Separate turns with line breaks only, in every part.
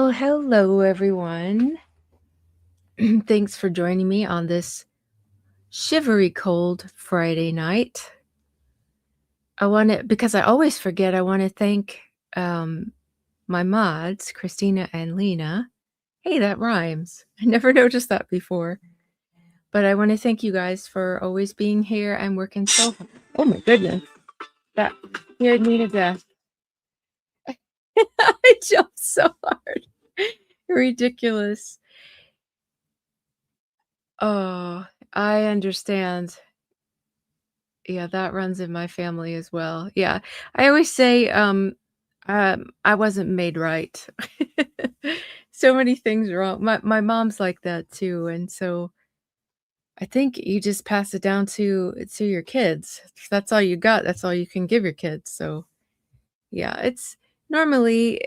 Well, hello everyone. Thanks for joining me on this shivery cold Friday night. Because I always forget, I want to thank um, my mods, Christina and Lena. Hey, that rhymes. I never noticed that before. But I want to thank you guys for always being here and working so hard. Oh my goodness. That scared me to death. I jumped so hard. Ridiculous. Oh, I understand. Yeah, that runs in my family as well. Yeah. I always say, I wasn't made right. So many things wrong. My mom's like that too, and so I think you just pass it down to your kids. If that's all you got, that's all you can give your kids, so, yeah, it's normally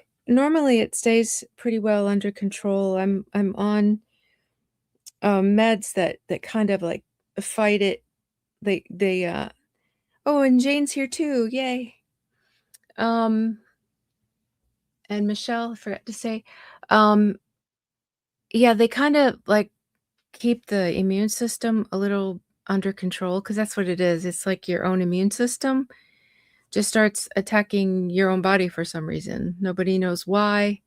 it stays pretty well under control. I'm on, meds that kind of, like, fight it. They oh, and Jane's here too, yay. Um, and Michelle, I forgot to say, um, yeah, they kinda, like, keep the immune system a little under control because that's what it is. It's like your own immune system just starts attacking your own body for some reason. Nobody knows why,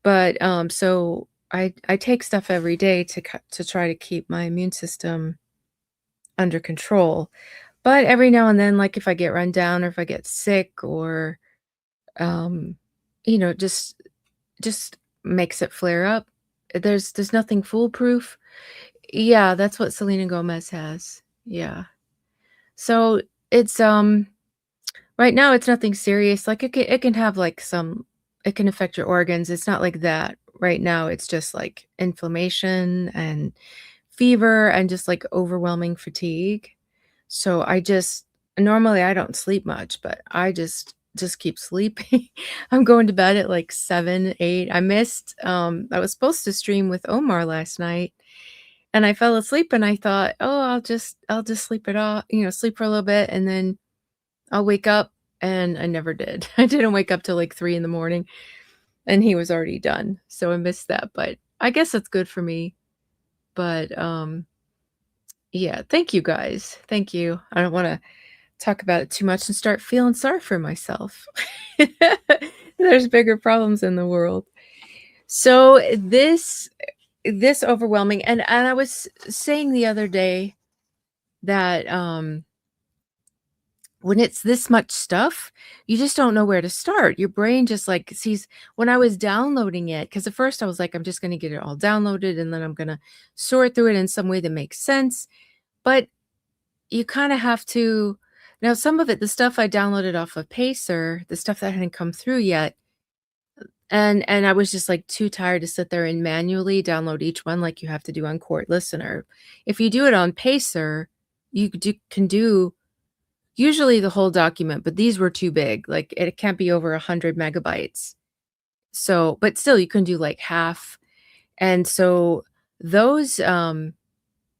but, so I take stuff every day to try to keep my immune system under control, but every now and then, like, if I get run down or if I get sick or, um, you know, just makes it flare up. There's nothing foolproof. Yeah, that's what Selena Gomez has. Yeah. So it's right now it's nothing serious. Like it can have like some it can affect your organs. It's not like that. Right now it's just like inflammation and fever and just like overwhelming fatigue. So I just normally I don't sleep much, but I just keep sleeping. I'm going to bed at like 7, 8. I was supposed to stream with Omar last night and I fell asleep and I thought, "Oh, I'll just sleep it off, sleep for a little bit and then I'll wake up." And I never did. I didn't wake up till like 3 in the morning and he was already done. So I missed that, but I guess that's good for me. But yeah, thank you guys. Thank you. I don't want to talk about it too much and start feeling sorry for myself. There's bigger problems in the world. So this overwhelming and I was saying the other day that when it's this much stuff, you just don't know where to start. Your brain just like sees when I was downloading it, because at first I was like, I'm just going to get it all downloaded and then I'm going to sort through it in some way that makes sense. But you kind of have to now some of it, the stuff I downloaded off of Pacer, the stuff that hadn't come through yet, and I was just like too tired to sit there and manually download each one like you have to do on Court Listener. If you do it on Pacer, can do usually the whole document, but these were too big. Like it can't be over 100 megabytes. So, but still you can do like half. And so those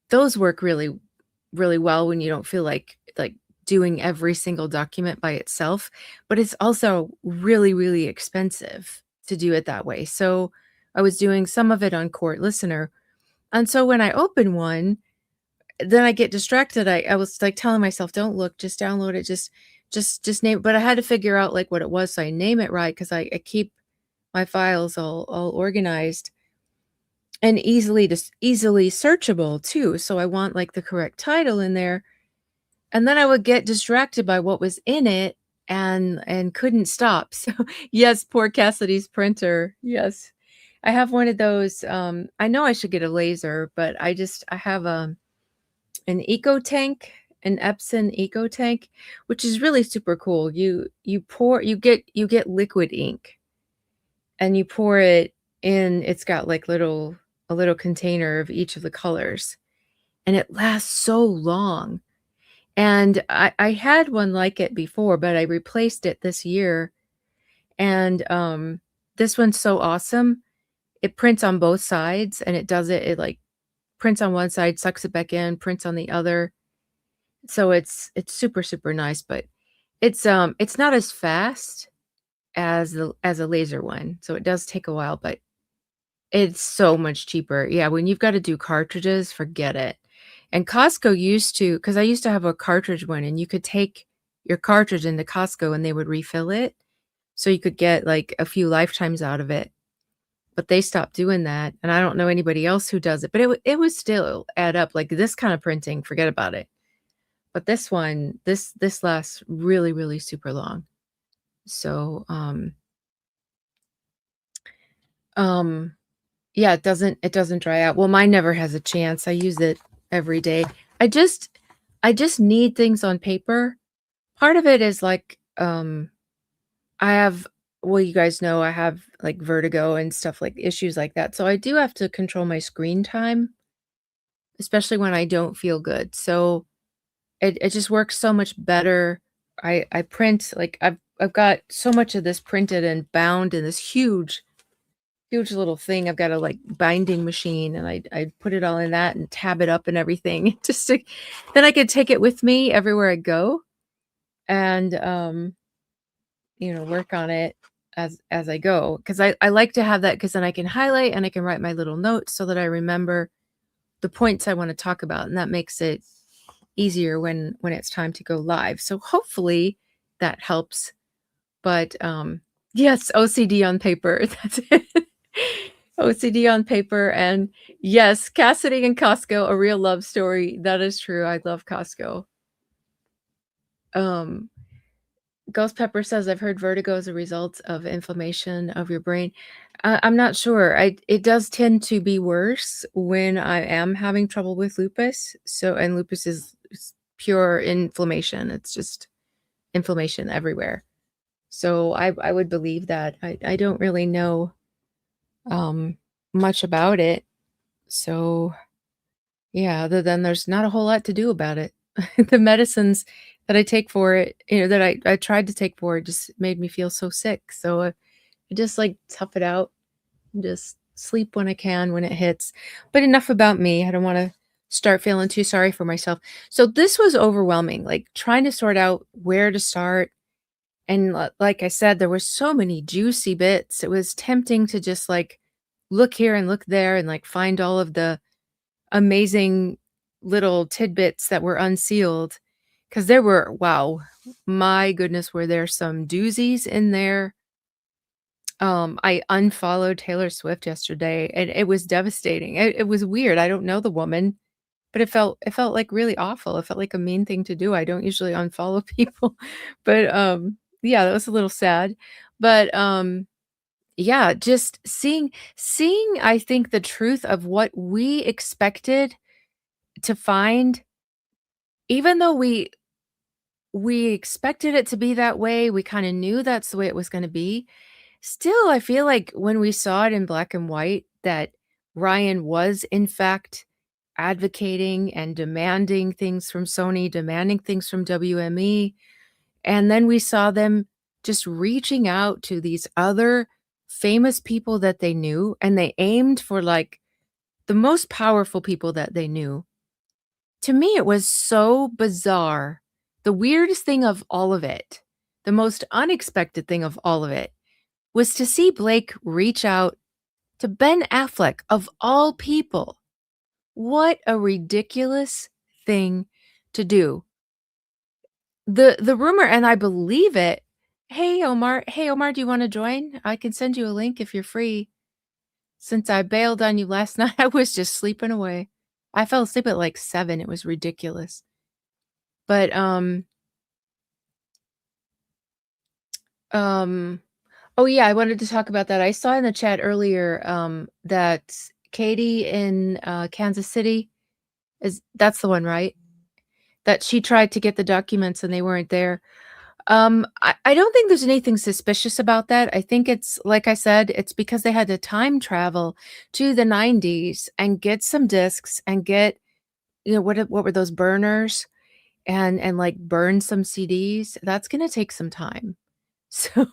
those work really really well when you don't feel like doing every single document by itself, but it's also really really expensive to do it that way. So I was doing some of it on Court Listener. And so when I open one, then I get distracted. I was, like, telling myself, "Don't look, just download it, just name it," but I had to figure out, like, what it was, so I name it right 'cause I keep my files all organized and easily searchable too, so I want, like, the correct title in there, and then I would get distracted by what was in it and couldn't stop. So, yes, poor Cassidy's printer, yes. I have one of those, I know I should get a laser, but I have, an eco tank, an Epson eco tank, which is really super cool. You get liquid ink and you pour it in. It's got like a little container of each of the colors, and it lasts so long. And I had one like it before, but I replaced it this year. And this one's so awesome. It prints on both sides, and it like prints on one side, sucks it back in, prints on the other. So it's super, super nice, but it's not as fast, as a laser one, so it does take a while, but it's so much cheaper. Yeah, when you've gotta do cartridges, forget it. And Costco used to, because I used to have a cartridge one, and you could take your cartridge into Costco and they would refill it, so you could get, like, a few lifetimes out of it, but they stopped doing that, and I don't know anybody else who does it, but it would still add up, like, this kinda printing, forget about it. But this one, this lasts really, really super long. So, um yeah, it doesn't dry out. Well, mine never has a chance. I use it every day. I just I just need things on paper. Part of it is like, I have, well, you guys know I have like vertigo and stuff, like issues like that. So I do have to control my screen time, especially when I don't feel good. So it just works so much better. I print, like, I've got so much of this printed and bound in this huge little thing. I've got a, like, binding machine, and I put it all in that and tab it up and everything just to, then I could take it with me everywhere I go and, work on it as I go. Because I like to have that, because then I can highlight and I can write my little notes so that I remember the points I wanna talk about, and that makes it easier when it's time to go live. So hopefully that helps. But, yes, OCD on paper, that's it. OCD on paper, and yes, Cassidy and Costco, a real love story. That is true, I love Costco. Um, Ghost Pepper says, "I've heard vertigo is a result of inflammation of your brain." I'm not sure. It does tend to be worse when I am having trouble with lupus, so, and lupus is pure inflammation, it's just inflammation everywhere. So I would believe that. I don't really know, um, much about it. So, yeah, other than there's not a whole lot to do about it. The medicines that I take for it, that I tried to take for it, just made me feel so sick. So, I just, like, tough it out and just sleep when I can, when it hits. But enough about me. I don't wanna start feeling too sorry for myself. So this was overwhelming, like, trying to sort out where to start. And like I said, there were so many juicy bits. It was tempting to just, like, look here and look there and, like, find all of the amazing little tidbits that were unsealed, because there were, wow, my goodness, were there some doozies in there. I unfollowed Taylor Swift yesterday, and it was devastating. It was weird. I don't know the woman, but it felt, like, really awful. It felt like a mean thing to do. I don't usually unfollow people, but, yeah, that was a little sad. But, yeah, just seeing, I think, the truth of what we expected to find, even though we expected it to be that way, we kinda knew that's the way it was gonna be. Still, I feel like when we saw it in black and white that Ryan was, in fact, advocating and demanding things from Sony, demanding things from WME, and then we saw them just reaching out to these other famous people that they knew, and they aimed for, like, the most powerful people that they knew. To me, it was so bizarre. The weirdest thing of all of it, the most unexpected thing of all of it, was to see Blake reach out to Ben Affleck, of all people. What a ridiculous thing to do. The rumor, and I believe it. Hey, Omar, do you wanna join? I can send you a link if you're free. Since I bailed on you last night, I was just sleeping away. I fell asleep at, like, 7, it was ridiculous. But, um oh, yeah, I wanted to talk about that. I saw in the chat earlier, that Katie in, Kansas City, that's the one, right? That she tried to get the documents and they weren't there. I don't think there's anything suspicious about that. I think it's, like I said, it's because they had to time travel to the '90s and get some discs and get, what were those burners, and, like, burn some CDs. That's gonna take some time. So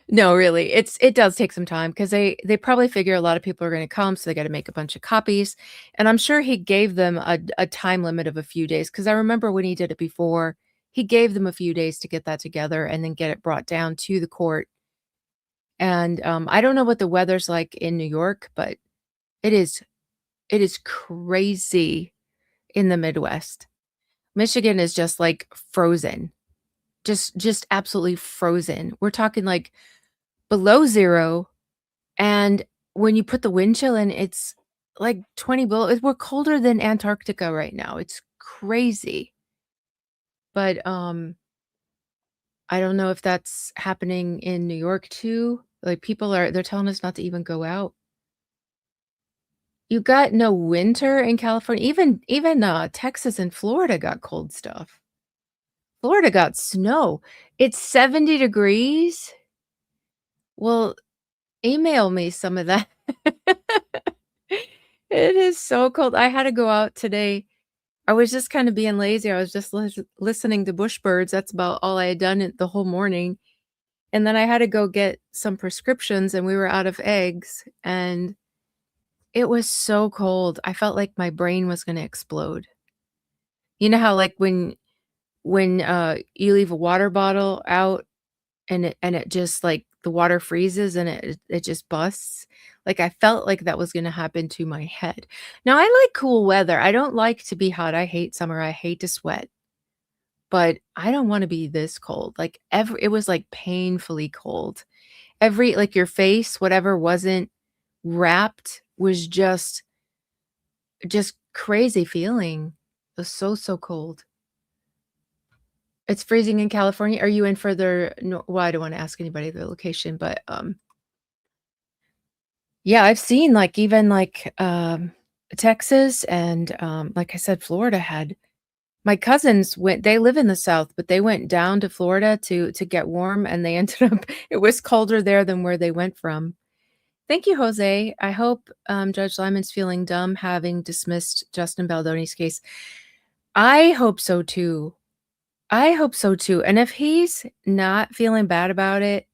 no, really, it does take some time, because they probably figure a lot of people are gonna come, so they gotta make a bunch of copies, and I'm sure he gave them a time limit of a few days. Because I remember when he did it before, he gave them a few days to get that together and then get it brought down to the court, and, I don't know what the weather's like in New York, but it is it is crazy in the Midwest. Michigan is just, like, frozen, just absolutely frozen. We're talking, like, below 0, and when you put the wind chill in, it's, like, 20 below. We're colder than Antarctica right now. It's crazy, but, I don't know if that's happening in New York too. Like, they're telling us not to even go out. You got no winter in California. Even Texas and Florida got cold stuff. Florida got snow. It's 70 degrees? Well, email me some of that. It is so cold. I had to go out today. I was just kinda being lazy. I was just listening to bush birds. That's about all I had done it the whole morning. And then I had to go get some prescriptions, and we were out of eggs, and it was so cold. I felt like my brain was gonna explode. You know how, like, when you leave a water bottle out and it just, like, the water freezes and it just busts? Like, I felt like that was gonna happen to my head. Now, I like cool weather. I don't like to be hot. I hate summer. I hate to sweat, but I don't wanna be this cold. Like, it was, like, painfully cold. Like, your face, whatever wasn't wrapped was just crazy feeling. It was so, so cold. It's freezing in California. Are you in further well, I don't wanna ask anybody their location, but, yeah, I've seen, like, even, like, Texas and, like I said, Florida had my cousins went they live in the South, but they went down to Florida to get warm, and they ended up it was colder there than where they went from. Thank you, Jose. I hope, Judge Lyman's feeling dumb having dismissed Justin Baldoni's case. I hope so too. I hope so too, and if he's not feeling bad about it,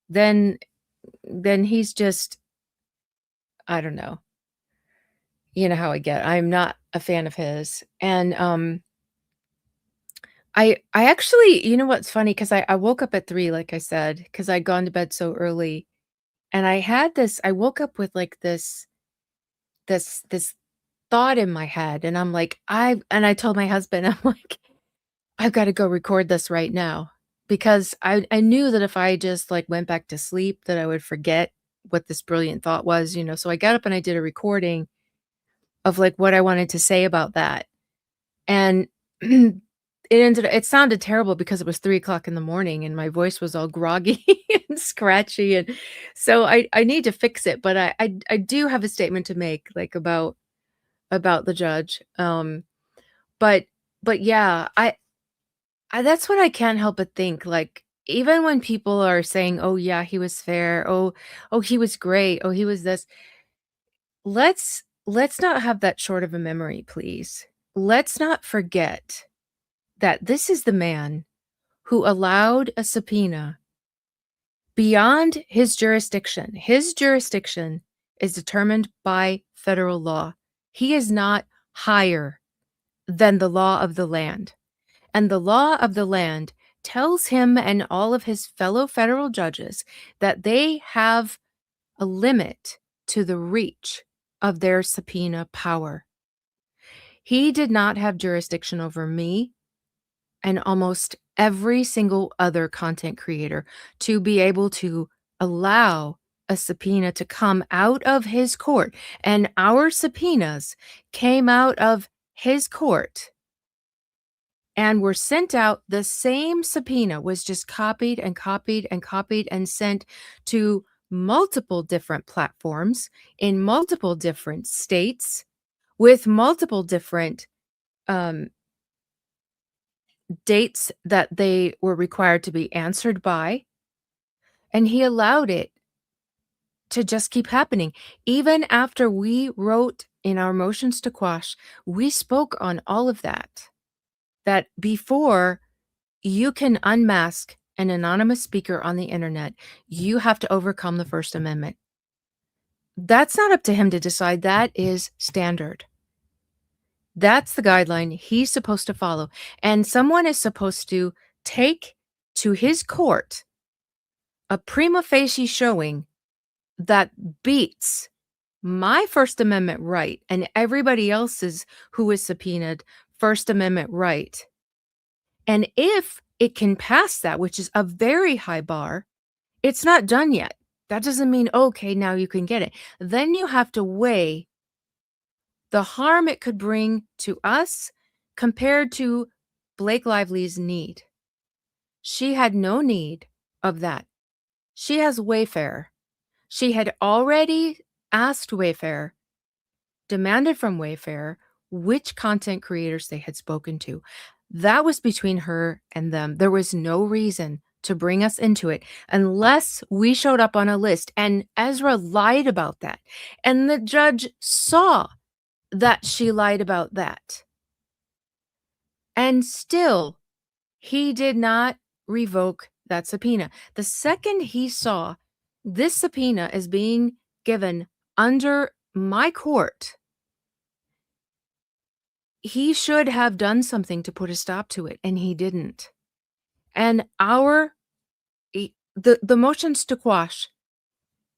then he's just I don't know. You know how I get. I'm not a fan of his, and, I actually you know what's funny? 'Cause I woke up at 3, like I said, because 'cause I'd gone to bed so early, and I woke up with, like, this thought in my head, and I'm like, I told my husband, I'm like, "I've gotta go record this right now," because I knew that if I just, like, went back to sleep, that I would forget what this brilliant thought was, so I got up and I did a recording of, like, what I wanted to say about that, and it sounded terrible because it was 3 o'clock in the morning and my voice was all groggy and scratchy, and so I need to fix it, but I do have a statement to make, like, about the judge, but yeah, I that's what I can't help but think, like, even when people are saying, "Oh, yeah, he was fair. Oh, he was great. Oh, he was this." Let's not have that short of a memory, please. Let's not forget that this is the man who allowed a subpoena beyond his jurisdiction. His jurisdiction is determined by federal law. He is not higher than the law of the land. And the law of the land tells him and all of his fellow federal judges that they have a limit to the reach of their subpoena power. He did not have jurisdiction over me and almost every single other content creator to be able to allow a subpoena to come out of his court. And our subpoenas came out of his court and were sent out. The same subpoena was just copied and copied and copied and sent to multiple different platforms in multiple different states with multiple different um, dates that they were required to be answered by. And he allowed it to just keep happening. Even after we wrote in our motions to quash, we spoke on all of that. That before you can unmask an anonymous speaker on the internet, you have to overcome the First Amendment. That's not up to him to decide. That is standard. That's the guideline he's supposed to follow, and someone is supposed to take to his court a prima facie showing that beats my First Amendment right and everybody else's who is subpoenaed First Amendment right. And if it can pass that, which is a very high bar, it's not done yet. That doesn't mean, okay, now you can get it. Then you have to weigh the harm it could bring to us compared to Blake Lively's need. She had no need of that. She has Wayfarer. She had already asked Wayfarer, demanded from Wayfarer, which content creators they had spoken to. That was between her and them. There was no reason to bring us into it unless we showed up on a list. And Ezra lied about that. And the judge saw that she lied about that. And still, he did not revoke that subpoena. The second he saw this subpoena is being given under my court, he should have done something to put a stop to it, and he didn't. And the motions to quash,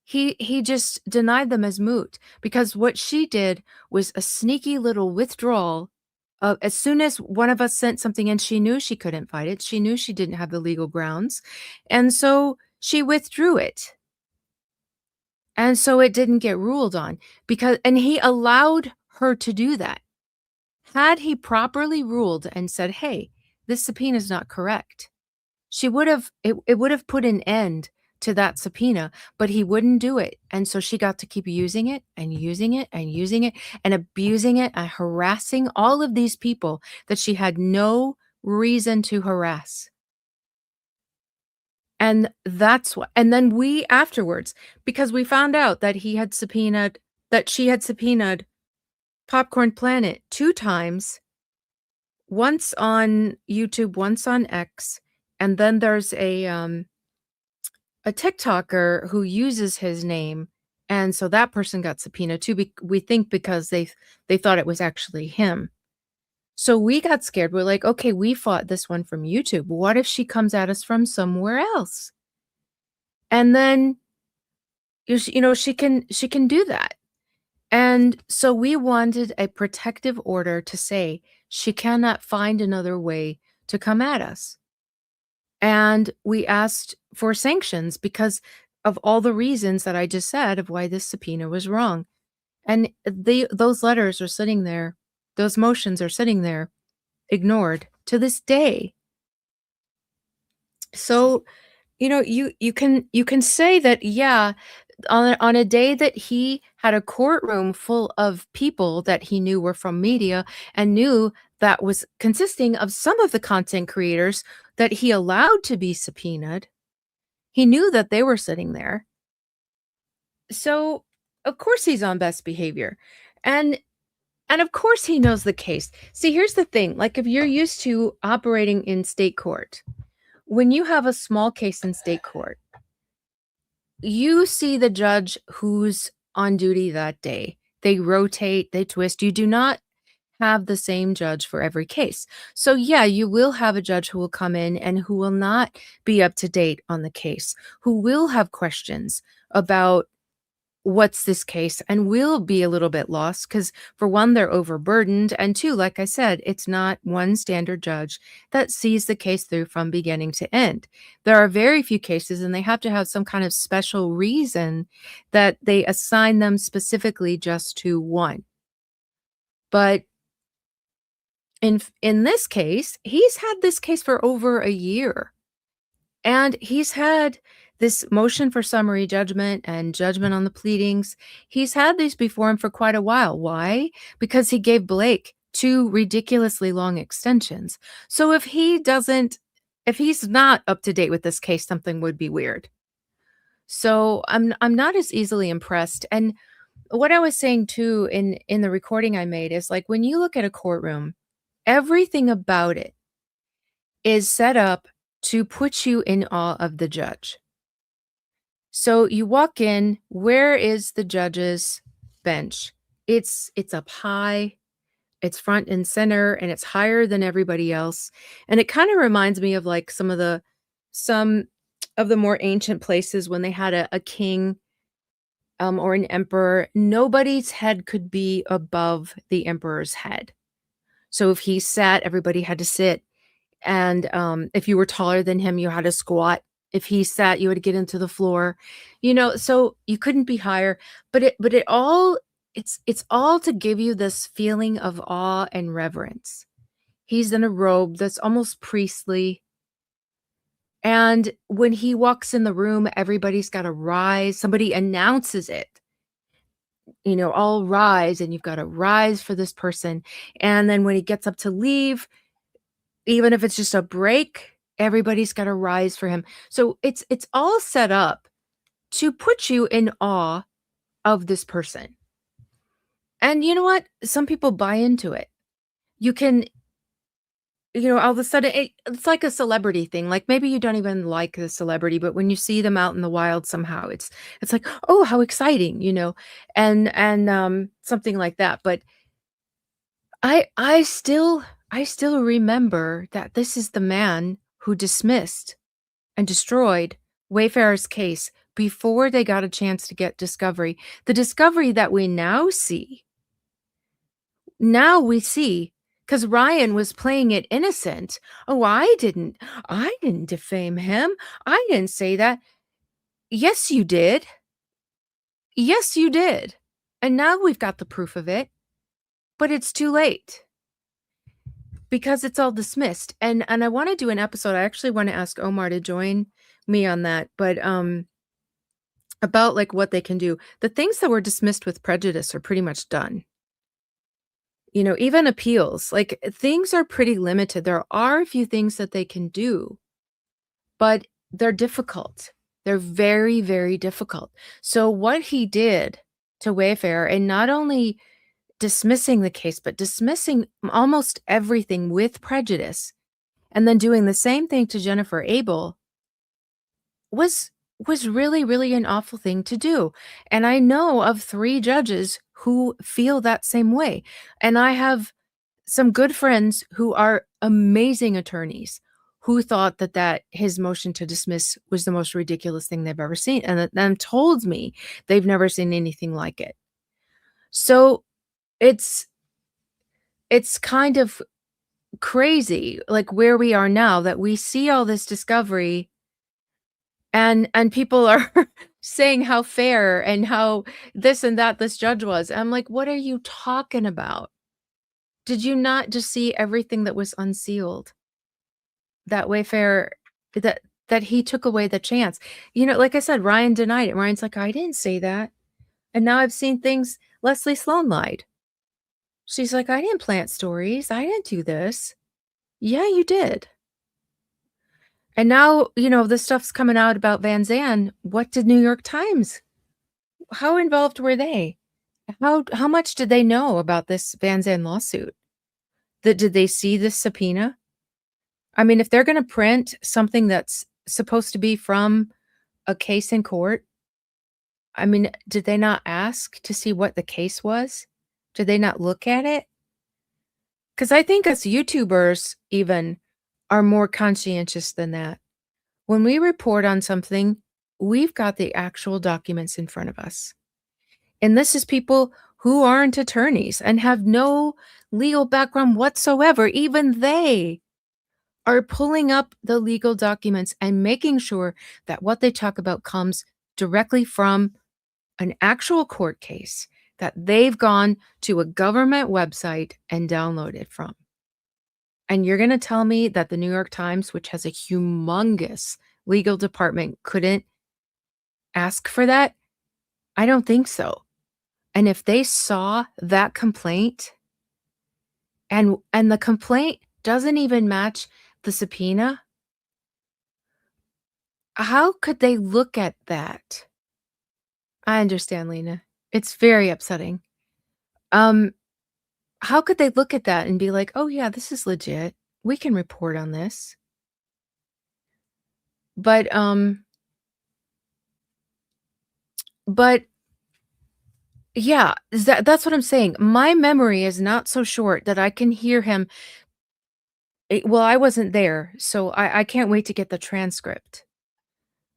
he just denied them as moot because what she did was a sneaky little withdrawal. As soon as one of us sent something in, she knew she couldn't fight it. She knew she didn't have the legal grounds. And so she withdrew it. And so it didn't get ruled on and he allowed her to do that. Had he properly ruled and said, hey, this subpoena is not correct, it would have put an end to that subpoena, but he wouldn't do it. And so she got to keep using it and using it and using it and abusing it and harassing all of these people that she had no reason to harass. And that's what, and then we afterwards, because we found out that she had subpoenaed Popcorn Planet 2 times, once on YouTube, once on X, and then there's a TikToker who uses his name, and so that person got subpoenaed too, we think because they thought it was actually him. So we got scared. We're like, okay, we fought this one from YouTube. What if she comes at us from somewhere else? And then she can do that. And so we wanted a protective order to say she cannot find another way to come at us. And we asked for sanctions because of all the reasons that I just said of why this subpoena was wrong. And those letters are sitting there, those motions are sitting there, ignored to this day. So, you can say that, yeah, on a day that he had a courtroom full of people that he knew were from media and knew that was consisting of some of the content creators that he allowed to be subpoenaed. He knew that they were sitting there. So, of course he's on best behavior. And of course he knows the case. See, here's the thing. Like if you're used to operating in state court, when you have a small case in state court, you see the judge who's on duty that day. They rotate, they twist. You do not have the same judge for every case. So yeah, you will have a judge who will come in and who will not be up to date on the case, who will have questions about what's this case and will be a little bit lost because for one, they're overburdened, and two, like I said, it's not one standard judge that sees the case through from beginning to end. There are very few cases and they have to have some kind of special reason that they assign them specifically just to one. But in this case, he's had this case for over a year. And he's had this motion for summary judgment and judgment on the pleadings. He's had these before him for quite a while. Why? Because he gave Blake 2 ridiculously long extensions. So if he's not up to date with this case, something would be weird. So I'm not as easily impressed. And what I was saying too in the recording I made is like when you look at a courtroom, everything about it is set up to put you in awe of the judge. So you walk in, where is the judge's bench? It's up high. It's front and center, and it's higher than everybody else, and it kinda reminds me of, like, some of the more ancient places when they had a king, or an emperor. Nobody's head could be above the emperor's head. So if he sat, everybody had to sit, and, if you were taller than him, you had to squat. If he sat, you had to get into the floor, so you couldn't be higher, but it's all to give you this feeling of awe and reverence. He's in a robe that's almost priestly, and when he walks in the room, everybody's gotta rise. Somebody announces it, "All rise," and you've gotta rise for this person, and then when he gets up to leave, even if it's just a break, everybody's gotta rise for him. So it's all set up to put you in awe of this person. And you know what? Some people buy into it. You can all of a sudden it's like a celebrity thing. Like, maybe you don't even like the celebrity, but when you see them out in the wild somehow, it's like, "Oh, how exciting," and something like that. But I still remember that this is the man who dismissed and destroyed Wayfarer's case before they got a chance to get discovery. The discovery that we now see, because Ryan was playing it innocent. "Oh, I didn't defame him. I didn't say that." Yes, you did. Yes, you did. And now we've got the proof of it, but it's too late because it's all dismissed. And I wanna do an episode. I actually wanna ask Omar to join me on that, but, about, like, what they can do. The things that were dismissed with prejudice are pretty much done. Even appeals, like, things are pretty limited. There are a few things that they can do, but they're difficult. They're very, very difficult. So what he did to Wayfarer, and not only dismissing the case, but dismissing almost everything with prejudice, and then doing the same thing to Jennifer Abel was was really, really an awful thing to do, and I know of 3 judges who feel that same way, and I have some good friends who are amazing attorneys who thought that his motion to dismiss was the most ridiculous thing they've ever seen, and then told me they've never seen anything like it. So, it's it's kind of crazy, like, where we are now, that we see all this discovery, and people are saying how fair and how this and that this judge was. I'm like, "What are you talking about? Did you not just see everything that was unsealed? That Wayfarer that he took away the chance." Like I said, Ryan denied it. Ryan's like, "I didn't say that." And now I've seen things. Leslie Sloan lied. She's like, "I didn't plant stories. I didn't do this." "Yeah, you did." And now, this stuff's coming out about Van Zandt. What did New York Times How involved were they? How much did they know about this Van Zandt lawsuit? Did they see this subpoena? I mean, if they're gonna print something that's supposed to be from a case in court, I mean, did they not ask to see what the case was? Did they not look at it? Because I think us YouTubers even are more conscientious than that. When we report on something, we've got the actual documents in front of us. And this is people who aren't attorneys and have no legal background whatsoever. Even they are pulling up the legal documents and making sure that what they talk about comes directly from an actual court case that they've gone to a government website and downloaded from. And you're going to tell me that the New York Times, which has a humongous legal department, couldn't ask for that? I don't think so. And if they saw that complaint and the complaint doesn't even match the subpoena, how could they look at that? I understand, Lena. It's very upsetting. Um, how could they look at that and be like, "Oh, yeah, this is legit. We can report on this." But Yeah, that's what I'm saying. My memory is not so short that I can hear him well, I wasn't there, so I can't wait to get the transcript.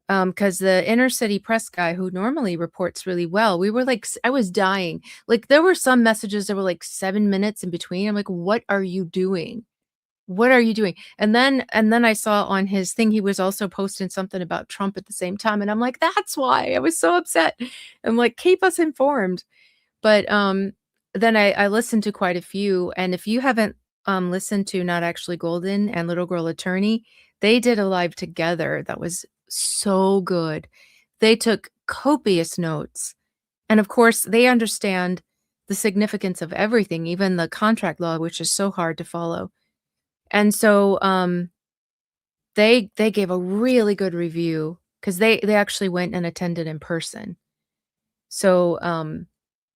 Because the inner city press guy who normally reports really well, we were like I was dying. Like, there were some messages that were, like, 7 minutes in between. I'm like, "What are you doing? What are you doing?" And then I saw on his thing, he was also posting something about Trump at the same time, and I'm like, "That's why." I was so upset. I'm like, "Keep us informed." But, then I listened to quite a few, and if you haven't, listened to Not Actually Golden and Little Girl Attorney, they did a live together that was so good. They took copious notes, and of course, they understand the significance of everything, even the contract law, which is so hard to follow. And so, they gave a really good review because they actually went and attended in person. So,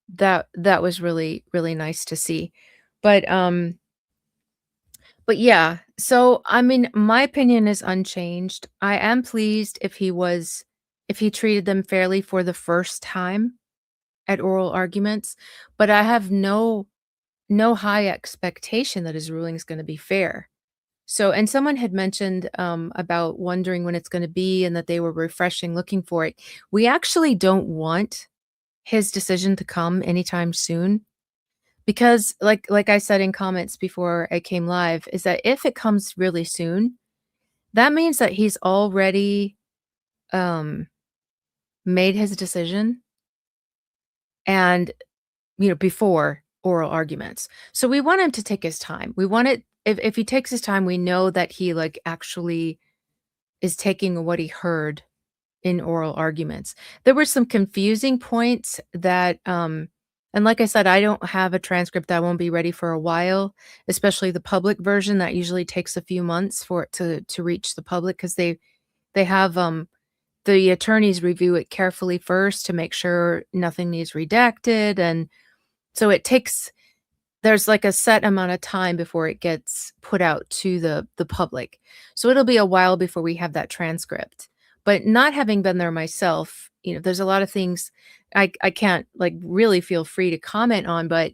that was really, really nice to see. But, but yeah, so, I mean, my opinion is unchanged. I am pleased if he treated them fairly for the first time at oral arguments, but I have no high expectation that his ruling is gonna be fair. So and someone had mentioned, about wondering when it's gonna be and that they were refreshing looking for it. We actually don't want his decision to come anytime soon. Because like I said in comments before I came live, is that if it comes really soon, that means that he's already, um, made his decision and, before oral arguments. So we want him to take his time. We want it if he takes his time, we know that he, like, actually is taking what he heard in oral arguments. There were some confusing points that, and like I said, I don't have a transcript that won't be ready for a while, especially the public version that usually takes a few months for it to reach the public because they have, the attorneys review it carefully first to make sure nothing needs redacted, and so it takes there's, like, a set amount of time before it gets put out to the public. So it'll be a while before we have that transcript. But not having been there myself, there's a lot of things I can't, like, really feel free to comment on, but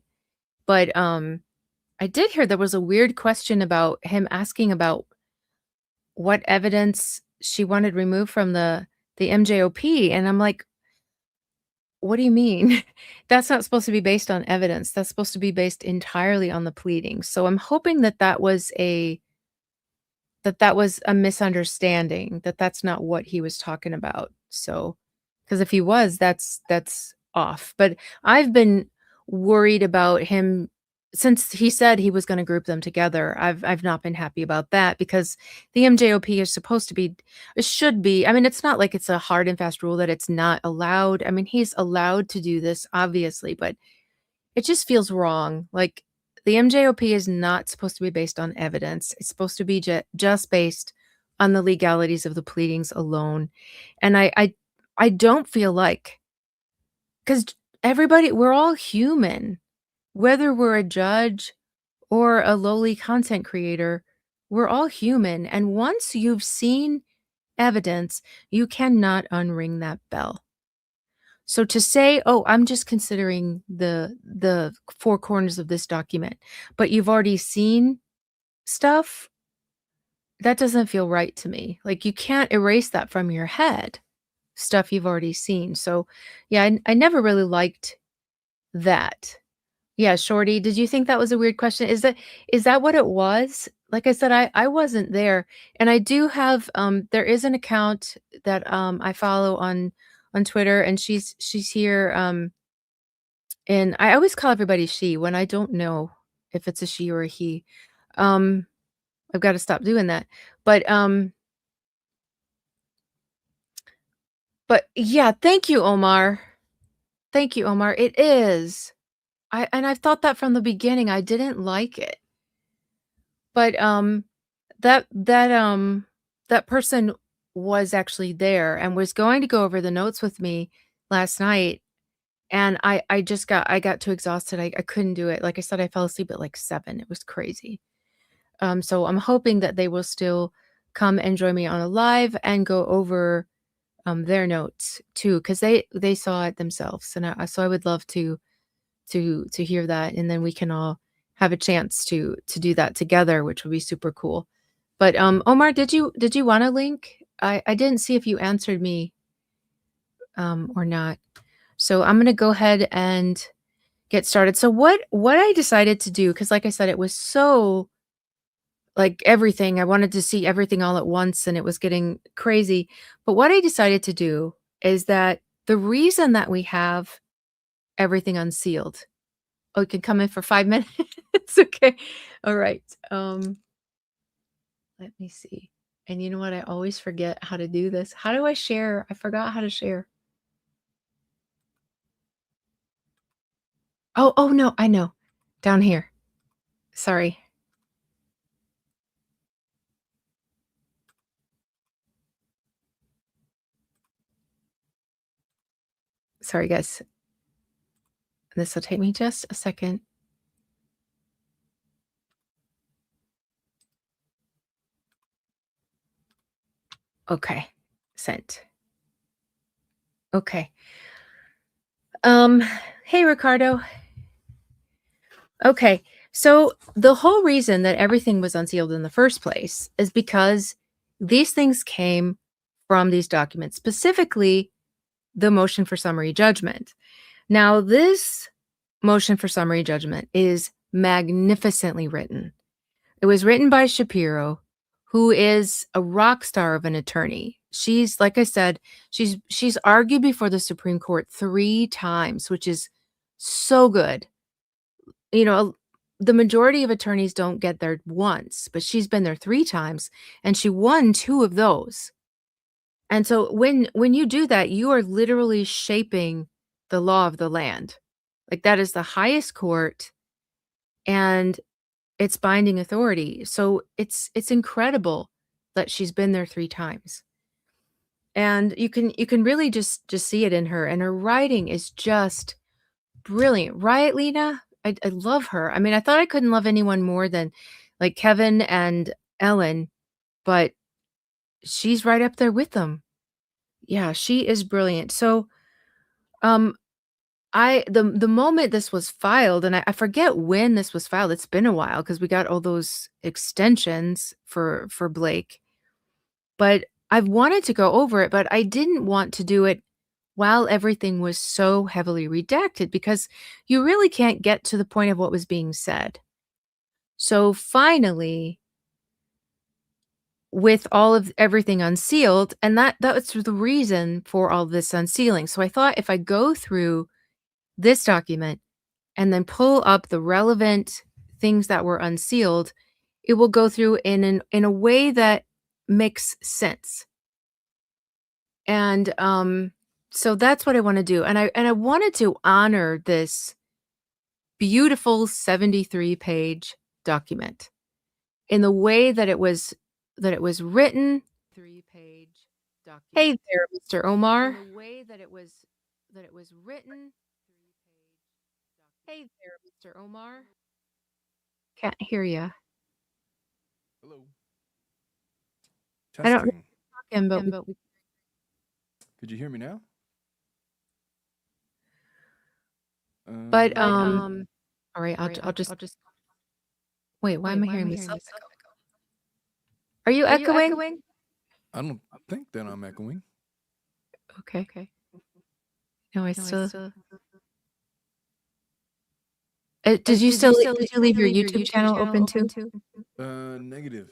I did hear there was a weird question about him asking about what evidence she wanted removed from the MJOP, and I'm like, "What do you mean? That's not supposed to be based on evidence. That's supposed to be based entirely on the pleadings." So I'm hoping that that was a misunderstanding, that that's not what he was talking about. So, because if he was, that's off. But I've been worried about him since he said he was gonna group them together. I've not been happy about that because the MJOP is supposed to be it should be I mean, it's not like it's a hard and fast rule that it's not allowed. I mean, he's allowed to do this, obviously, but it just feels wrong. Like, the MJOP is not supposed to be based on evidence. It's supposed to be just based on the legalities of the pleadings alone. And I don't feel like, because everybody we're all human. Whether we're a judge or a lowly content creator, we're all human, and once you've seen evidence, you cannot unring that bell. So to say, "Oh, I'm just considering the 4 corners of this document," but you've already seen stuff, that doesn't feel right to me. Like, you can't erase that from your head, stuff you've already seen. So, yeah, I never really liked that. Yeah, Shorty, did you think that was a weird question? Is that what it was? Like I said, I wasn't there, and I do have, there is an account that, I follow on Twitter, and she's here, and I always call everybody "she" when I don't know if it's a she or a he. Um, I've gotta stop doing that. But, yeah, thank you, Omar. Thank you, Omar. It is. I've thought that from the beginning. I didn't like it. But, that person was actually there and was going to go over the notes with me last night, and I got too exhausted. I couldn't do it. Like I said, I fell asleep at, like, 7. It was crazy. So I'm hoping that they will still come and join me on a live and go over, their notes too, because they saw it themselves, and I would love to hear that, and then we can all have a chance to do that together, which would be super cool. But, Omar, did you want a link? I didn't see if you answered me, or not. So I'm gonna go ahead and get started. So what I decided to do, because like I said, it was so like everything, I wanted to see everything all at once and it was getting crazy. But what I decided to do is that the reason that we have everything unsealed. Oh, you can come in for 5 minutes? Okay. All right. Let me see. And you know what? I always forget how to do this. How do I share? I forgot how to share. Oh, no, I know. Down here. Sorry. Sorry, guys. This will take me just a second. Okay. Sent. Okay. Um, hey, Ricardo. Okay. So the whole reason that everything was unsealed in the first place is because these things came from these documents, specifically the motion for summary judgment. Now, this motion for summary judgment is magnificently written. It was written by Shapiro, who is a rock star of an attorney. She's, like I said, she's argued before the Supreme Court 3 times, which is so good. You know, the majority of attorneys don't get there once, but she's been there 3 times and she won 2 of those. And so when you do that, you are literally shaping the law of the land. Like that is the highest court and it's binding authority. So it's incredible that she's been there 3 times. And you can really just see it in her, and her writing is just brilliant. Right, Lena? I love her. I mean, I thought I couldn't love anyone more than like Kevin and Ellen, but she's right up there with them. Yeah, she is brilliant. So, um, the moment this was filed, and I forget when this was filed. It's been a while because we got all those extensions for Blake. But I've wanted to go over it, but I didn't want to do it while everything was so heavily redacted because you really can't get to the point of what was being said. So finally, with all of everything unsealed, and that's the reason for all this unsealing. So I thought if I go through this document and then pull up the relevant things that were unsealed, it will go through in a way that makes sense. And so that's what I want to do. And I wanted to honor this beautiful 73-page document in the way that it was written. 3-page document. Hey there, Mr. Omar. In the way that it was written. Hey there, Mr. Omar. Can't hear you.
Hello.
I don't know
Testing.
if you're talking, but
Could you hear me now?
but all right, I'll just wait, why am I hearing myself echo? Are you echoing?
I don't think that I'm echoing.
Okay. No, I still. Did you leave your YouTube channel open too?
Negative.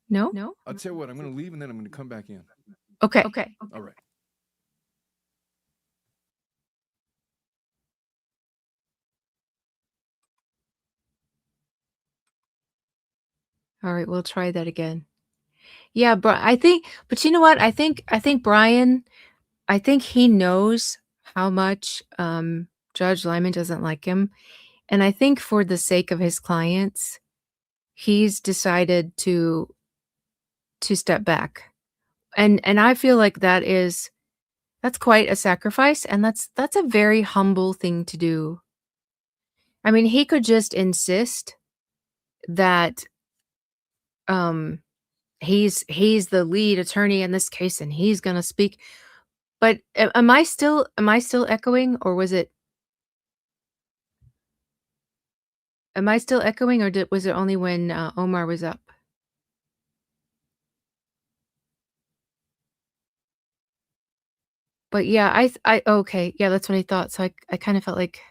No?
I'll tell you what, I'm going to leave and then I'm going to come back in.
Okay.
All right.
All right, we'll try that again. Yeah, but you know what? I think Brian, I think he knows how much Judge Lyman doesn't like him. And I think for the sake of his clients, he's decided to step back. And I feel like that's quite a sacrifice, and that's a very humble thing to do. I mean, he could just insist that um he's the lead attorney in this case, and he's gonna speak. But am I still echoing, or am I still echoing, or was it only when, Omar was up? But yeah, I okay, yeah, that's what I thought, so I kinda felt like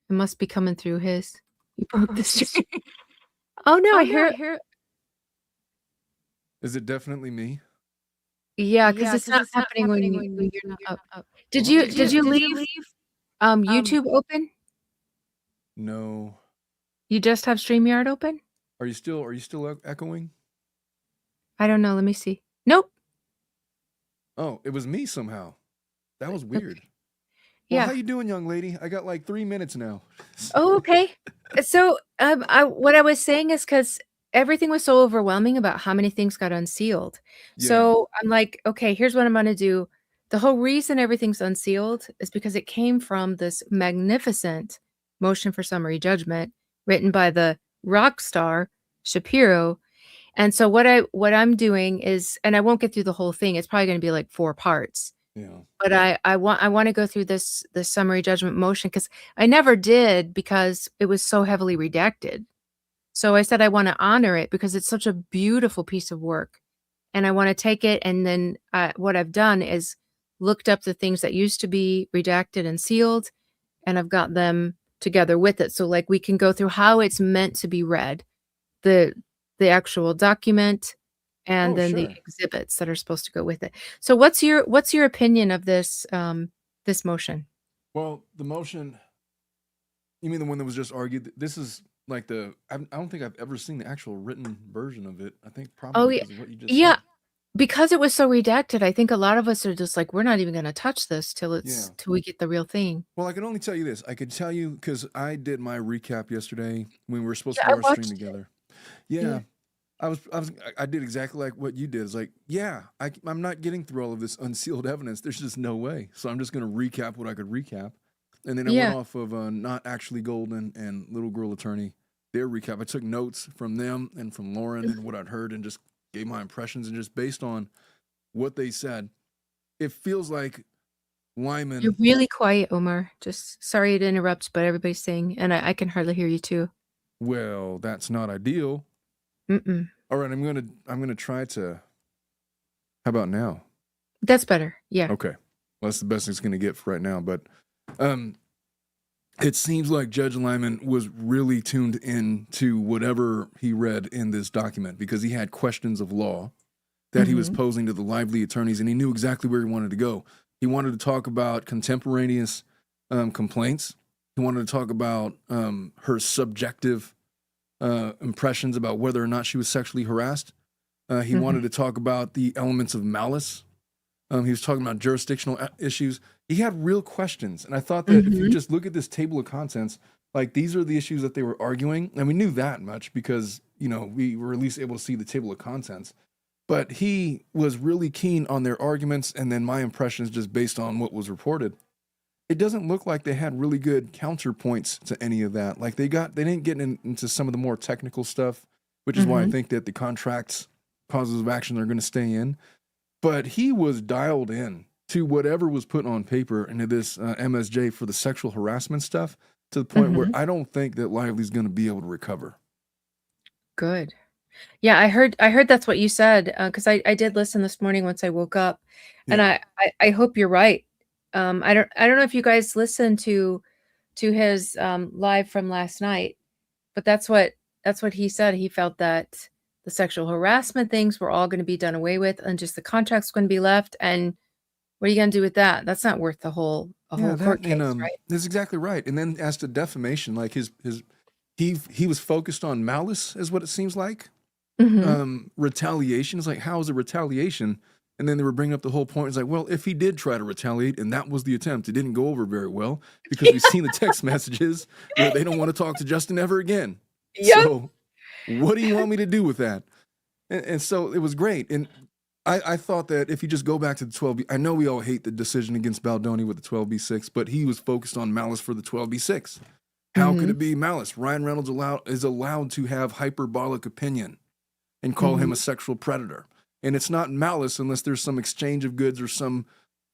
it must be coming through his. You broke the stream. Oh, no, I hear
Is it definitely me?
yeah, 'cause it's not happening when you're not up.
Well, let me
Did you leave, YouTube open?
No.
You just have StreamYard open?
Are you still echoing?
I don't know, let me see. Nope.
Oh, it was me somehow. That was weird.
Okay.
Well, how
Yeah.
you doing, young lady? I got like 3 minutes now.
Oh, okay. So, what I was saying is because everything was so overwhelming about how many things got unsealed.
Yeah.
So, I'm like, "Okay, here's what I'm gonna do." The whole reason everything's unsealed is because it came from this magnificent motion for summary judgment written by the rock star Shapiro, and so what I'm doing is, and I won't get through the whole thing, it's probably gonna be, like, 4 parts.
Yeah.
But I wanna go through this summary judgment motion because I never did because it was so heavily redacted. So I said I wanna honor it because it's such a beautiful piece of work, and I wanna take it, and then, what I've done is looked up the things that used to be redacted and sealed, and I've got them together with it. So, like, we can go through how it's meant to be read, the the actual document, and
Oh,
then the
sure.
exhibits that are supposed to go with it. So what's your opinion of this, this motion?
Well, the motion, you mean the one that was just argued? This is like I don't think I've ever seen the actual written version of it. I think probably
Oh, yeah.
because of what you just
Yeah,
said.
because it was so redacted, I think a lot of us are just like, "We're not even gonna touch this
Yeah.
till we get the real thing."
Well, I can only tell you this. I could tell you because I did my recap yesterday when we were supposed
Yeah,
to do
I
our stream
watched it.
together.
Yeah.
Yeah. I did exactly like what you did. It's like, yeah, I'm not getting through all of this unsealed evidence. There's just no way. So I'm just going to recap what I could recap. And then I went
Yeah.
off of Not Actually Golden and Little Girl Attorney, their recap. I took notes from them and from Lauren and what I'd heard and just gave my impressions. And just based on what they said, it feels like
You're
Lyman,
really quiet, Omar. Just sorry to interrupt, but everybody's saying, and I can hardly hear you too.
well, that's not ideal.
Mm-mm.
All right, I'm gonna try to. How about now?
That's better. Yeah.
Okay, well, that's the best it's gonna get for right now. But um, it seems like Judge Lyman was really tuned in to whatever he read in this document because he had questions of law that he was
Mhm.
posing to the lively attorneys, and he knew exactly where he wanted to go. He wanted to talk about contemporaneous complaints. He wanted to talk about her subjective impressions about whether or not she was sexually harassed. He
Mhm.
wanted to talk about the elements of malice. He was talking about jurisdictional issues. He had real questions. And I thought that if you
Mhm.
just look at this table of contents, like these are the issues that they were arguing. And we knew that much because, we were at least able to see the table of contents. But he was really keen on their arguments. And then my impressions just based on what was reported. It doesn't look like they had really good counterpoints to any of that. Like they didn't get into some of the more technical stuff, which is why I
Mhm.
think that the contracts, causes of action are going to stay in. But he was dialed in to whatever was put on paper into this MSJ for the sexual harassment stuff to the point where
Mhm.
I don't think that Lively's going to be able to recover.
Good. Yeah, I heard that's what you said, because I did listen this morning once I woke up, and
Yeah.
I hope you're right. I don't know if you guys listened to his, live from last night, but that's what he said. He felt that the sexual harassment things were all gonna be done away with, and just the contract's gonna be left, and what are you gonna do with that? That's not worth a
Yeah,
whole
that
court
and
case, right?
that's exactly right. And then as to defamation, like his he was focused on malice, is what it seems like.
Mhm.
Retaliation is like, how is it retaliation? And then they were bringing up the whole point. It's like, well, if he did try to retaliate and that was the attempt, it didn't go over very well because we've seen the text messages where they don't want to talk to Justin ever again.
Yep.
So, what do you want me to do with that? And so it was great. And I thought that if you just go back to the 12B, I know we all hate the decision against Baldoni with the 12B6, but he was focused on malice for the 12B6. How could
Mhm.
it be malice? Ryan Reynolds is allowed to have hyperbolic opinion. and call him a
Mhm.
sexual predator. And it's not malice unless there's some exchange of goods or some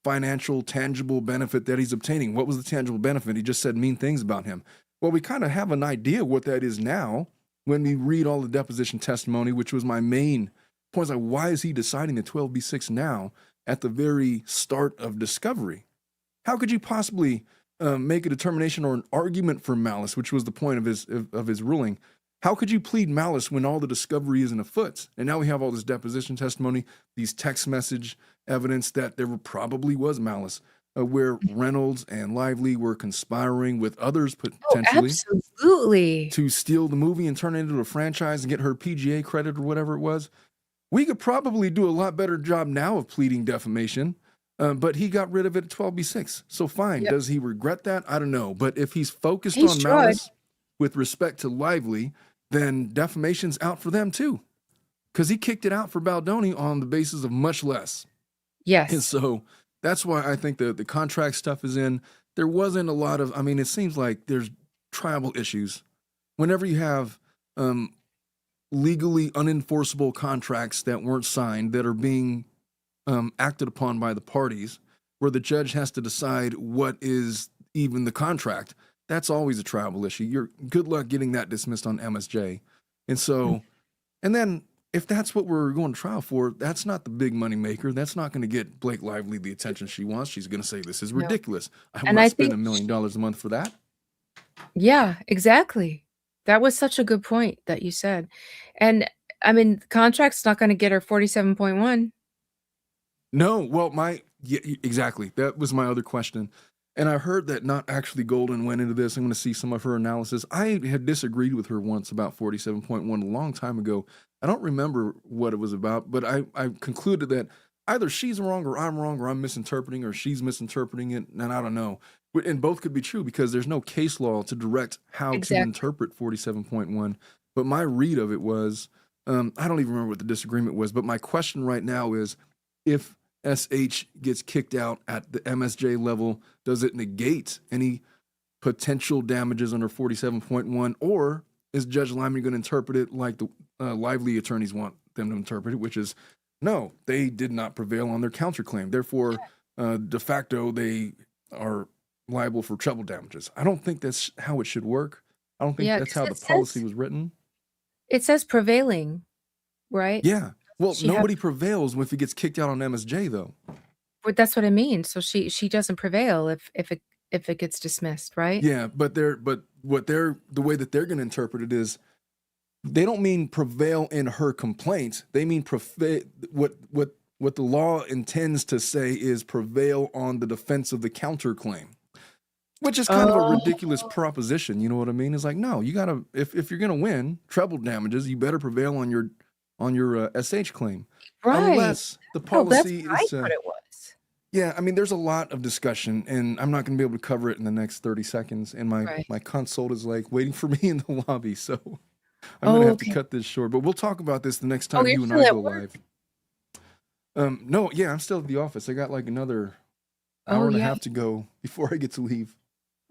financial, tangible benefit that he's obtaining. What was the tangible benefit? He just said mean things about him. Well, we kind of have an idea what that is now when we read all the deposition testimony, which was my main point. Like, why is he deciding the 12b6 now at the very start of discovery? How could you possibly make a determination or an argument for malice, which was the point of his ruling? How could you plead malice when all the discovery isn't afoot? And now we have all this deposition testimony, these text message evidence that there probably was malice, where Reynolds and Lively were conspiring with others
Oh,
potentially
absolutely.
to steal the movie and turn it into a franchise and get her PGA credit or whatever it was. We could probably do a lot better job now of pleading defamation, but he got rid of it at 12b6. So fine.
Yep.
Does he regret that? I don't know. But if he's focused
He
on
should.
malice with respect to Lively, then defamation's out for them too. Because he kicked it out for Baldoni on the basis of much less. And
Yes.
so that's why I think the contract stuff is in. There wasn't a lot of, I mean, it seems like there's tribal issues. Whenever you have legally unenforceable contracts that weren't signed that are being acted upon by the parties, where the judge has to decide what is even the contract, that's always a tribal issue. You're good luck getting that dismissed on MSJ. And
Mm.
so, and then if that's what we're going to trial for, that's not the big money maker. That's not going to get Blake Lively the attention she wants. She's going to say, this is
No.
ridiculous. I will
And
not
I
spend
think
$1 million a month for that.
yeah, exactly. That was such a good point that you said. And, I mean, the contract's not gonna get her 47.1.
No, well, yeah, exactly. That was my other question. And I heard that not actually Golden went into this. I'm going to see some of her analysis. I had disagreed with her once about 47.1 a long time ago. I don't remember what it was about, but I concluded that either she's wrong or I'm misinterpreting or she's misinterpreting it. And I don't know. And both could be true because there's no case law to direct how to
Exactly.
interpret 47.1. But my read of it was, I don't even remember what the disagreement was, but my question right now is, if SH gets kicked out at the MSJ level, does it negate any potential damages under 47.1? Or is Judge Lyman going to interpret it like the Lively attorneys want them to interpret it, which is no, they did not prevail on their counterclaim. Therefore, de facto, they are liable for treble damages. I don't think that's how it should work. I don't think
Yeah,
that's
'cause
how the policy was written.
it says prevailing, right?
Yeah. Well,
She have
nobody prevails if it gets kicked out on MSJ, though.
but that's what I mean, so she doesn't prevail if it gets dismissed, right?
Yeah, but the way that they're going to interpret it is they don't mean prevail in her complaint. They mean what the law intends to say is prevail on the defense of the counterclaim, which is kind of a
Oh,
ridiculous proposition. You know what I mean? It's like, no, you gotta if you're gonna win treble damages, you better prevail on your SH claim,
right.
unless the
No, that's
policy
what I
is.
thought it was.
Yeah, I mean, there's a lot of discussion, and I'm not going to be able to cover it in the next 30 seconds. And my
Right.
my consult is like waiting for me in the lobby, so I'm going to
Oh,
have to
okay.
cut this short. But we'll talk about this the next
Oh,
time
you're
you and
still
I
at
go
work?
live. No, yeah, I'm still at the office. I got like another
Oh,
hour and a
yeah.
half to go before I get to leave.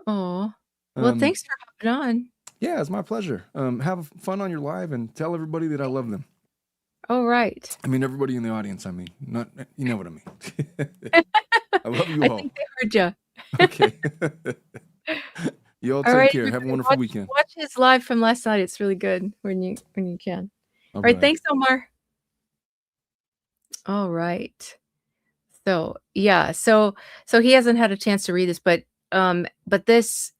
Oh. Well,
Um,
thanks for hopping on.
yeah, it's my pleasure. Have fun on your live and tell everybody that I love them.
Alright.
I mean, everybody in the audience. I mean, not you know what I mean. I love you
I
all.
think they heard ya.
Okay. You all take
Alright,
care. Have a
everybody,
wonderful weekend.
watch his live from last night, it's really good when you can.
All
Alright,
right.
thanks, Omar. Alright. So, yeah, so he hasn't had a chance to read this, but this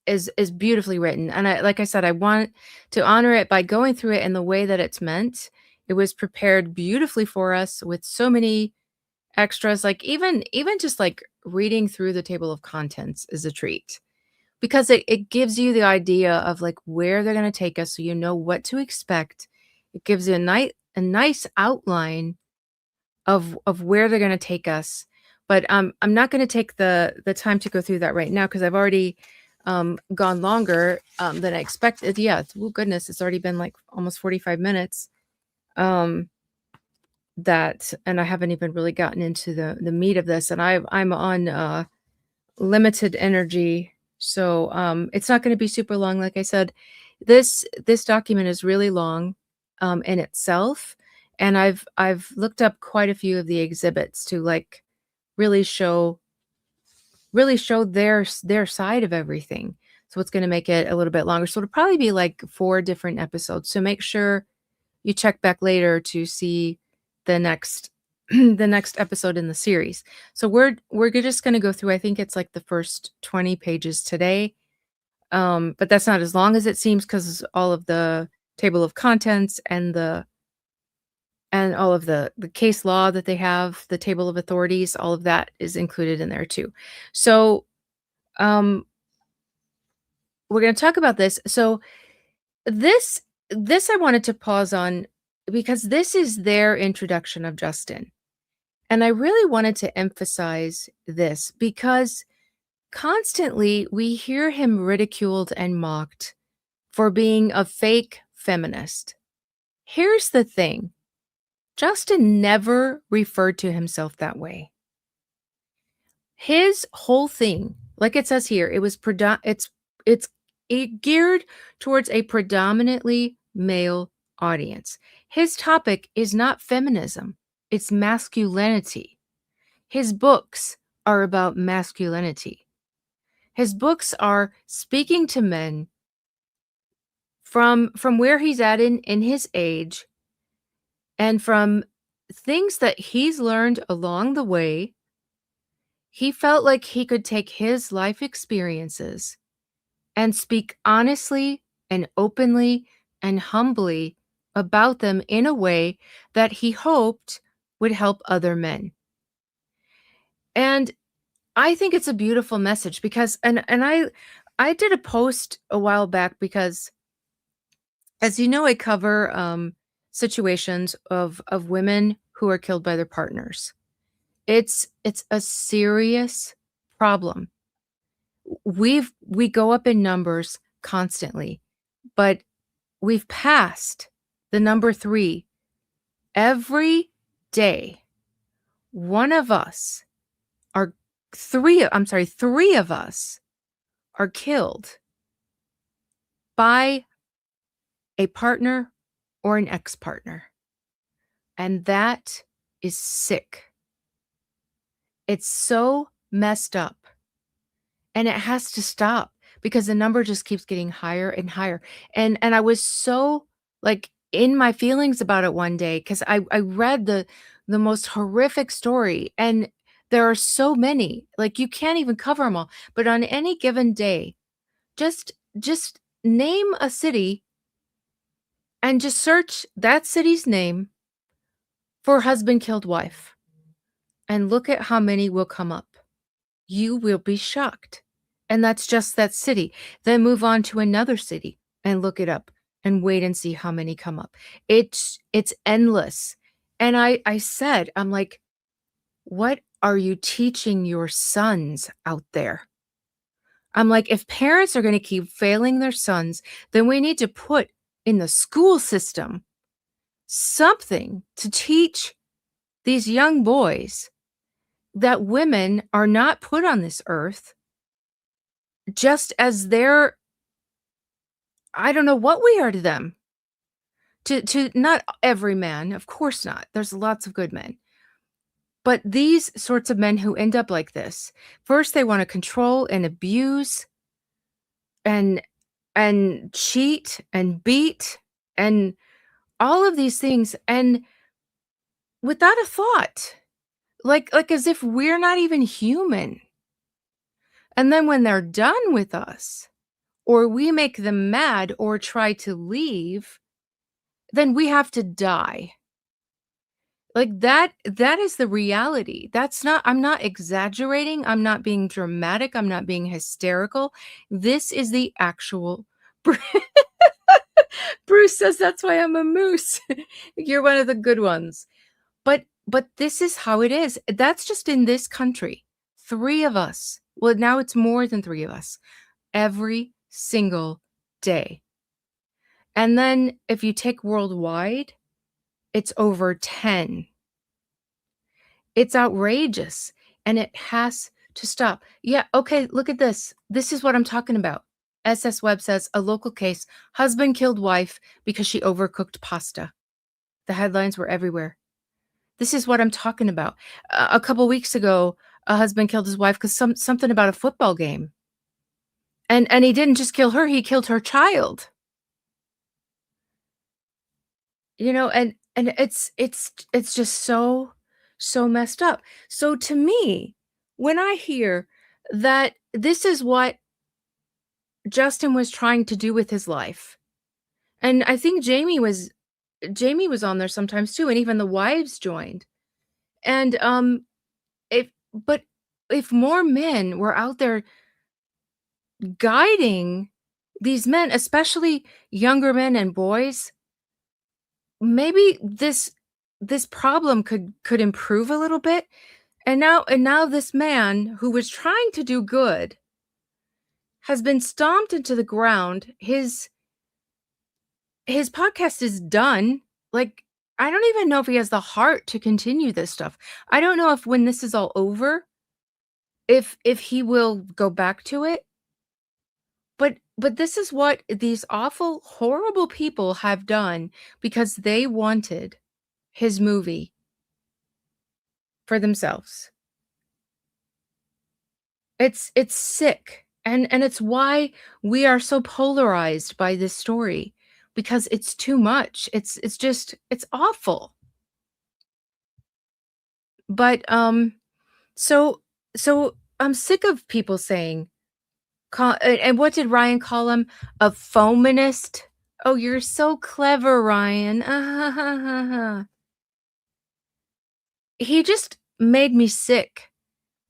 is beautifully written, and I like I said, I want to honor it by going through it in the way that it's meant. It was prepared beautifully for us with so many extras, like, even just, like, reading through the table of contents is a treat because it gives you the idea of, like, where they're gonna take us so you know what to expect. It gives you a nice outline of where they're gonna take us, but, I'm not gonna take the time to go through that right now because 'cause I've already, gone longer, than I expected. Yeah, oh goodness, it's already been, like, almost 45 minutes, um, that and I haven't even really gotten into the meat of this, and I'm on, limited energy, so, it's not gonna be super long, like I said. This document is really long. in itself, and I've looked up quite a few of the exhibits to, like, really show their side of everything. So it's gonna make it a little bit longer. So it'll probably be, like, 4 different episodes. So make sure you check back later to see the next the next episode in the series. So we're just gonna go through, I think it's, like, the first 20 pages today, but that's not as long as it seems because all of the table of contents and all of the case law that they have, the table of authorities, all of that is included in there too. So, um, we're gonna talk about this. So this this I wanted to pause on because this is their introduction of Justin. And I really wanted to emphasize this because constantly we hear him ridiculed and mocked for being a fake feminist. Here's the thing. Justin never referred to himself that way. His whole thing, like it says here, it's geared towards a predominantly male audience. His topic is not feminism, it's masculinity. His books are about masculinity. His books are speaking to men from where he's at in his age and from things that he's learned along the way. He felt like he could take his life experiences and speak honestly and openly and humbly about them in a way that he hoped would help other men. And I think it's a beautiful message because I did a post a while back because as you know I cover situations of women who are killed by their partners. It's a serious problem. We go up in numbers constantly, but we've passed the number 3. Every day, one of us are 3 of us are killed by a partner or an ex-partner. And that is sick. It's so messed up. And it has to stop because the number just keeps getting higher and higher. And I was so, like, in my feelings about it one day because I read the most horrific story, and there are so many, like, you can't even cover them all. But on any given day, just name a city and just search that city's name for husband killed wife and look at how many will come up. You will be shocked. And that's just that city. Then move on to another city and look it up and wait and see how many come up. It's endless. And I said, I'm like, what are you teaching your sons out there? I'm like, if parents are going to keep failing their sons, then we need to put in the school system something to teach these young boys that women are not put on this earth just as they're, I don't know what we are to them. To not every man, of course not. There's lots of good men. But these sorts of men who end up like this, first they want to control and abuse and cheat and beat and all of these things, and without a thought. Like as if we're not even human. And then when they're done with us, or we make them mad or try to leave, then we have to die. Like that is the reality. That's not, I'm not exaggerating, I'm not being dramatic, I'm not being hysterical. This is the actual Bruce says that's why I'm a moose. You're one of the good ones. But this is how it is. That's just in this country. 3 of us. Well, now it's more than 3 of us every single day. And then if you take worldwide, it's over 10. It's outrageous and it has to stop. Yeah, okay, look at this. This is what I'm talking about. SS Web says a local case, husband killed wife because she overcooked pasta. The headlines were everywhere. This is what I'm talking about. A couple weeks ago, a husband killed his wife because something about a football game. And he didn't just kill her, he killed her child. You know, and it's just so messed up. So to me, when I hear that this is what Justin was trying to do with his life, and I think Jamie was on there sometimes too, and even the wives joined. And if but if more men were out there guiding these men, especially younger men and boys, maybe this problem could improve a little bit. And now this man who was trying to do good has been stomped into the ground. His podcast is done. Like, I don't even know if he has the heart to continue this stuff. I don't know if when this is all over, if he will go back to it. But this is what these awful, horrible people have done because they wanted his movie for themselves. It's sick, and it's why we are so polarized by this story, because it's too much. It's just it's awful. But, so so I'm sick of people saying, and what did Ryan call him? A fominist? Oh, you're so clever, Ryan. He just made me sick.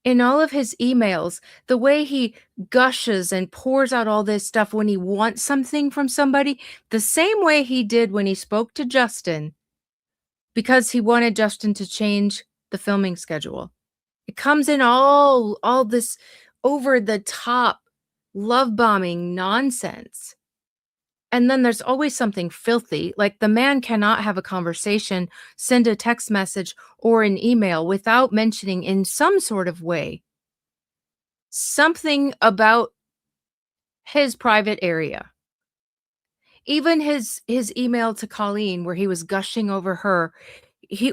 In all of his emails, the way he gushes and pours out all this stuff when he wants something from somebody, the same way he did when he spoke to Justin because he wanted Justin to change the filming schedule. It comes in all this over the top love bombing nonsense. And then there's always something filthy, like the man cannot have a conversation, send a text message or an email without mentioning in some sort of way something about his private area. Even his email to Colleen where he was gushing over her,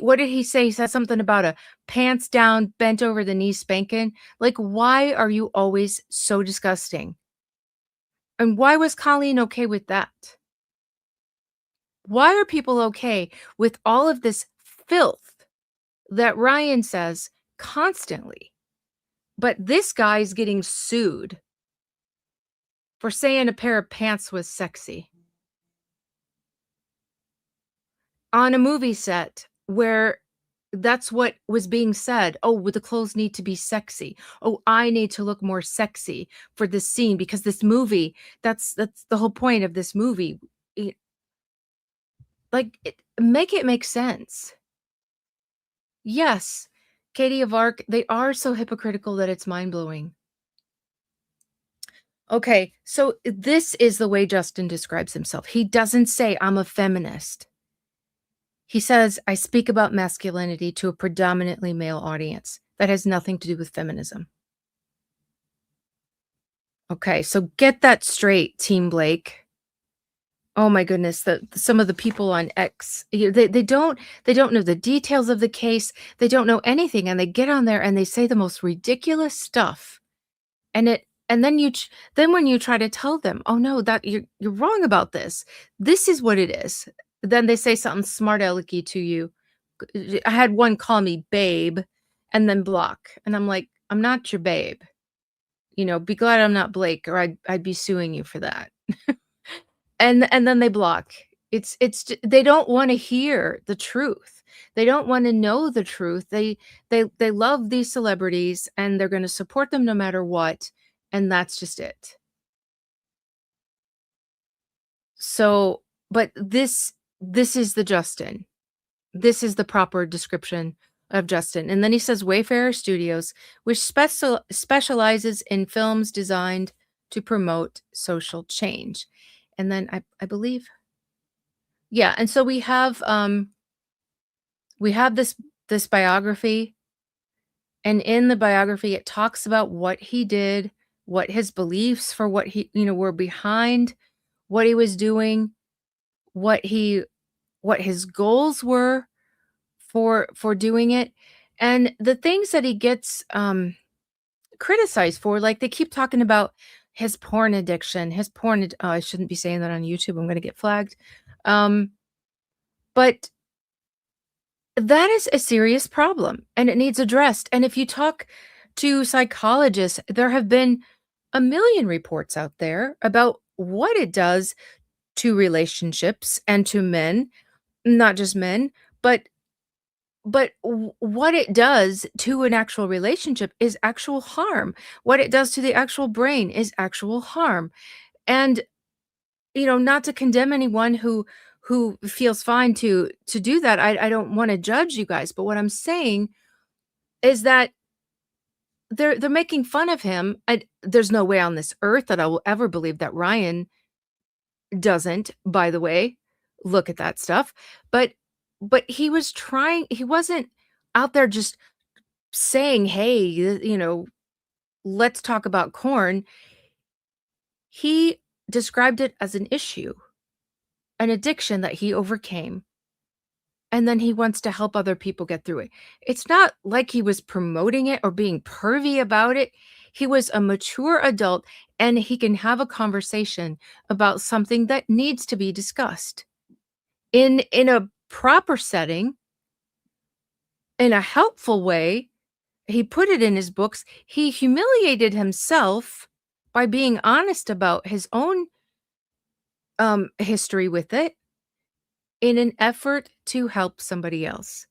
what did he say? He said something about a pants down, bent over the knee spanking. Like, why are you always so disgusting? And why was Colleen okay with that? Why are people okay with all of this filth that Ryan says constantly? But this guy's getting sued for saying a pair of pants was sexy on a movie set where that's what was being said. Oh, well, the clothes need to be sexy. Oh, I need to look more sexy for this scene because this movie, that's the whole point of this movie. Make it make sense. Yes, Katie of Arc, they are so hypocritical that it's mind-blowing. Okay, so this is the way Justin describes himself. He doesn't say, I'm a feminist. He says, I speak about masculinity to a predominantly male audience. That has nothing to do with feminism. Okay, so get that straight, Team Blake. Oh my goodness, some of the people on X, they don't know the details of the case. They don't know anything, and they get on there and they say the most ridiculous stuff. And then when you try to tell them, oh no, that you're wrong about this. This is what it is. Then they say something smart alecky to you. I had one call me babe and then block. And I'm like, I'm not your babe. Be glad I'm not Blake, or I'd be suing you for that. And then they block. They don't want to hear the truth. They don't want to know the truth. They love these celebrities and they're going to support them no matter what, and that's just it. So, but this is the Justin. This is the proper description of Justin. And then he says Wayfarer Studios, which specializes in films designed to promote social change. And then I believe, yeah, and so we have this biography, and in the biography it talks about what he did, what his beliefs for what he were behind what he was doing, what he what his goals were for doing it, and the things that he gets, criticized for, like, they keep talking about his porn addiction, his porn ad oh, I shouldn't be saying that on YouTube, I'm gonna get flagged. Um, but that is a serious problem, and it needs addressed, and if you talk to psychologists, there have been a million reports out there about what it does to relationships and to men, not just men, but what it does to an actual relationship is actual harm. What it does to the actual brain is actual harm. And, not to condemn anyone who feels fine to do that. I don't wanna judge you guys, but what I'm saying is that they're making fun of him. There's no way on this earth that I will ever believe that Ryan doesn't, by the way, look at that stuff. But he wasn't out there just saying, "Hey, let's talk about corn." He described it as an issue, an addiction that he overcame, and then he wants to help other people get through it. It's not like he was promoting it or being pervy about it. He was a mature adult, and he can have a conversation about something that needs to be discussed in a proper setting, in a helpful way. He put it in his books. He humiliated himself by being honest about his own, history with it in an effort to help somebody else.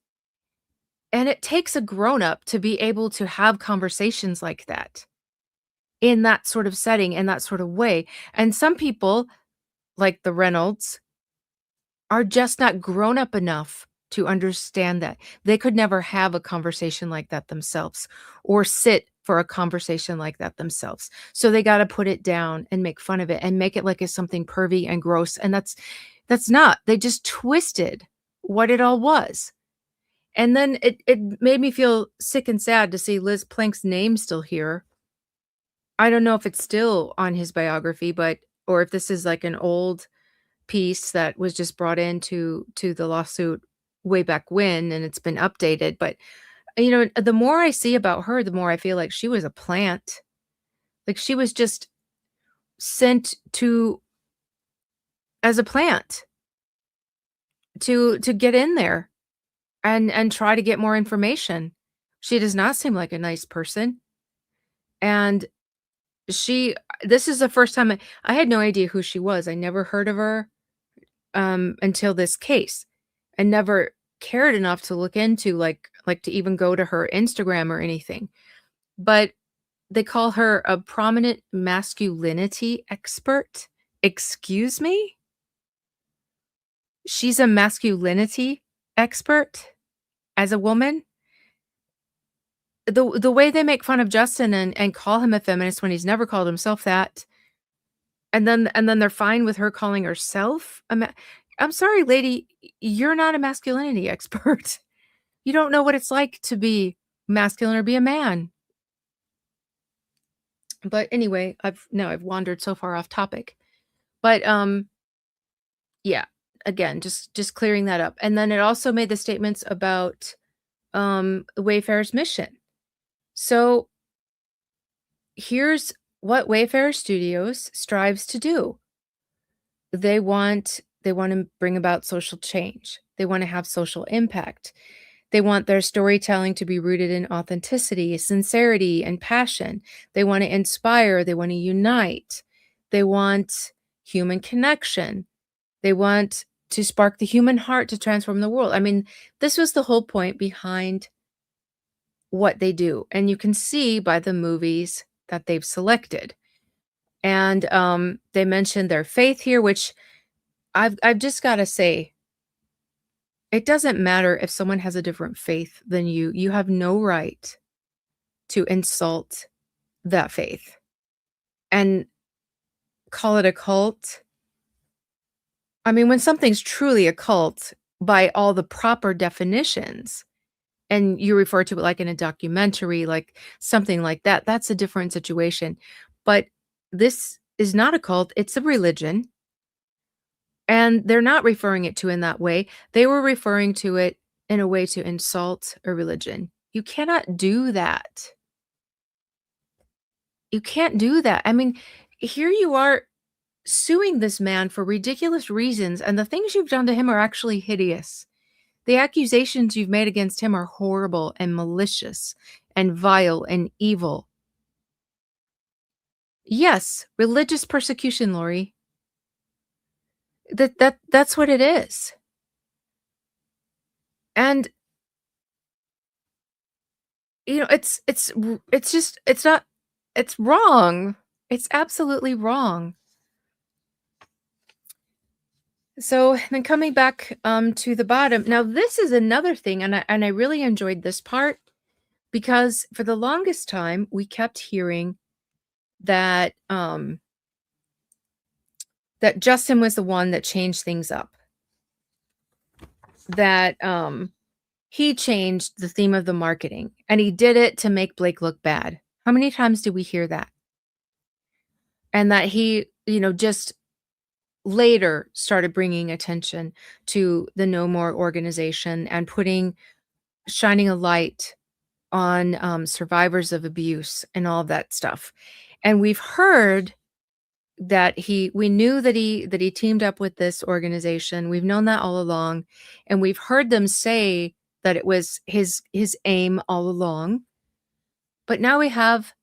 And it takes a grown-up to be able to have conversations like that, in that sort of setting, in that sort of way. And some people, like the Reynolds, are just not grown up enough to understand that. They could never have a conversation like that themselves or sit for a conversation like that themselves. So they gotta put it down and make fun of it and make it like it's something pervy and gross, and that's not. They just twisted what it all was. And then it made me feel sick and sad to see Liz Plank's name still here. I don't know if it's still on his biography, but or if this is like an old piece that was just brought into to the lawsuit way back when, and it's been updated. But, the more I see about her, the more I feel like she was a plant. Like, she was just sent to as a plant to get in there and try to get more information. She does not seem like a nice person, and she this is the first time I had no idea who she was. I never heard of her, until this case. I never cared enough to look into, like, to even go to her Instagram or anything. But they call her a prominent masculinity expert. Excuse me? She's a masculinity expert as a woman? The way they make fun of Justin and call him a feminist when he's never called himself that, and then they're fine with her calling herself a ma I'm sorry, lady, you're not a masculinity expert. You don't know what it's like to be masculine or be a man. But anyway, I've wandered so far off topic. But, yeah, again, just clearing that up. And then it also made the statements about, Wayfarer's mission. So, here's what Wayfarer Studios strives to do. They wanna bring about social change. They wanna have social impact. They want their storytelling to be rooted in authenticity, sincerity, and passion. They wanna inspire, they wanna unite. They want human connection. They want to spark the human heart to transform the world. I mean, this was the whole point behind what they do, and you can see by the movies that they've selected. And, they mentioned their faith here, which I've just gotta say, it doesn't matter if someone has a different faith than you. You have no right to insult that faith and call it a cult. I mean, when something's truly a cult by all the proper definitions, and you refer to it like in a documentary, like something like that, that's a different situation. But this is not a cult, it's a religion, and they're not referring it to in that way. They were referring to it in a way to insult a religion. You cannot do that. You can't do that. I mean, here you are suing this man for ridiculous reasons, and the things you've done to him are actually hideous. The accusations you've made against him are horrible and malicious and vile and evil. Yes, religious persecution, Lori. That's what it is. And it's just it's not it's wrong. It's absolutely wrong. So then coming back to the bottom. Now this is another thing, and I really enjoyed this part because for the longest time we kept hearing that that Justin was the one that changed things up. That he changed the theme of the marketing and he did it to make Blake look bad. How many times did we hear that? And that he, just later started bringing attention to the No More organization and shining a light on survivors of abuse and all of that stuff. And we've heard that we knew that he teamed up with this organization. We've known that all along, and we've heard them say that it was his aim all along. But now we have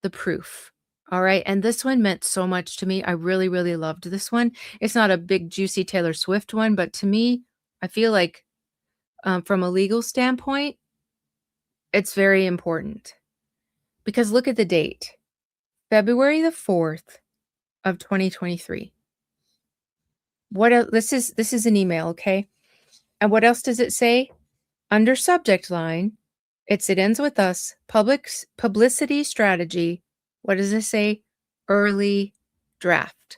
the proof. All right. And this one meant so much to me. I really, really loved this one. It's not a big, juicy Taylor Swift one, but to me, I feel like from a legal standpoint, it's very important. Because look at the date, February the 4th of 2023. What else? This is an email, okay? And what else does it say? Under subject line, it ends with us, publicity strategy. What does it say? Early draft.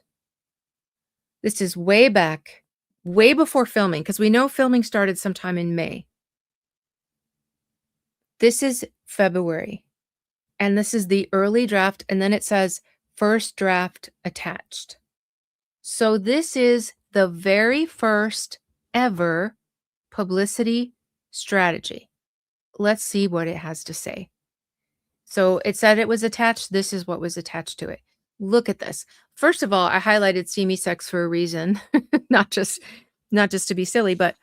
This is way back, way before filming, because we know filming started sometime in May. This is February, and this is the early draft, and then it says first draft attached. So this is the very first ever publicity strategy. Let's see what it has to say. So it said it was attached. This is what was attached to it. Look at this. First of all, I highlighted steamy sex for a reason, not just to be silly, but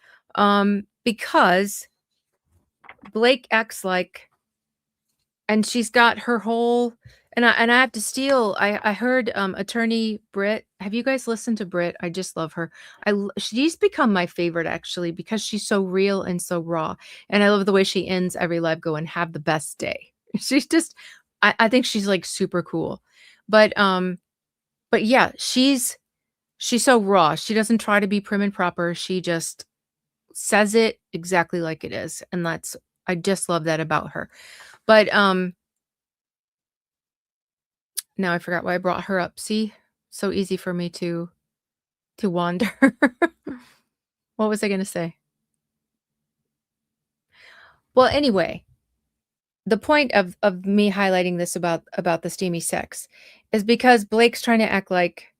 because Blake acts like, and she's got her whole, and I have to steal. I heard attorney Britt. Have you guys listened to Britt? I just love her. She's become my favorite actually because she's so real and so raw, and I love the way she ends every live going, "Have the best day." She's just, I think she's like super cool, but yeah, she's so raw. She doesn't try to be prim and proper. She just says it exactly like it is, and I just love that about her. But now I forgot why I brought her up. See, so easy for me to wander. What was I going to say? Well, anyway, the point of me highlighting this about the steamy sex is because Blake's trying to act like,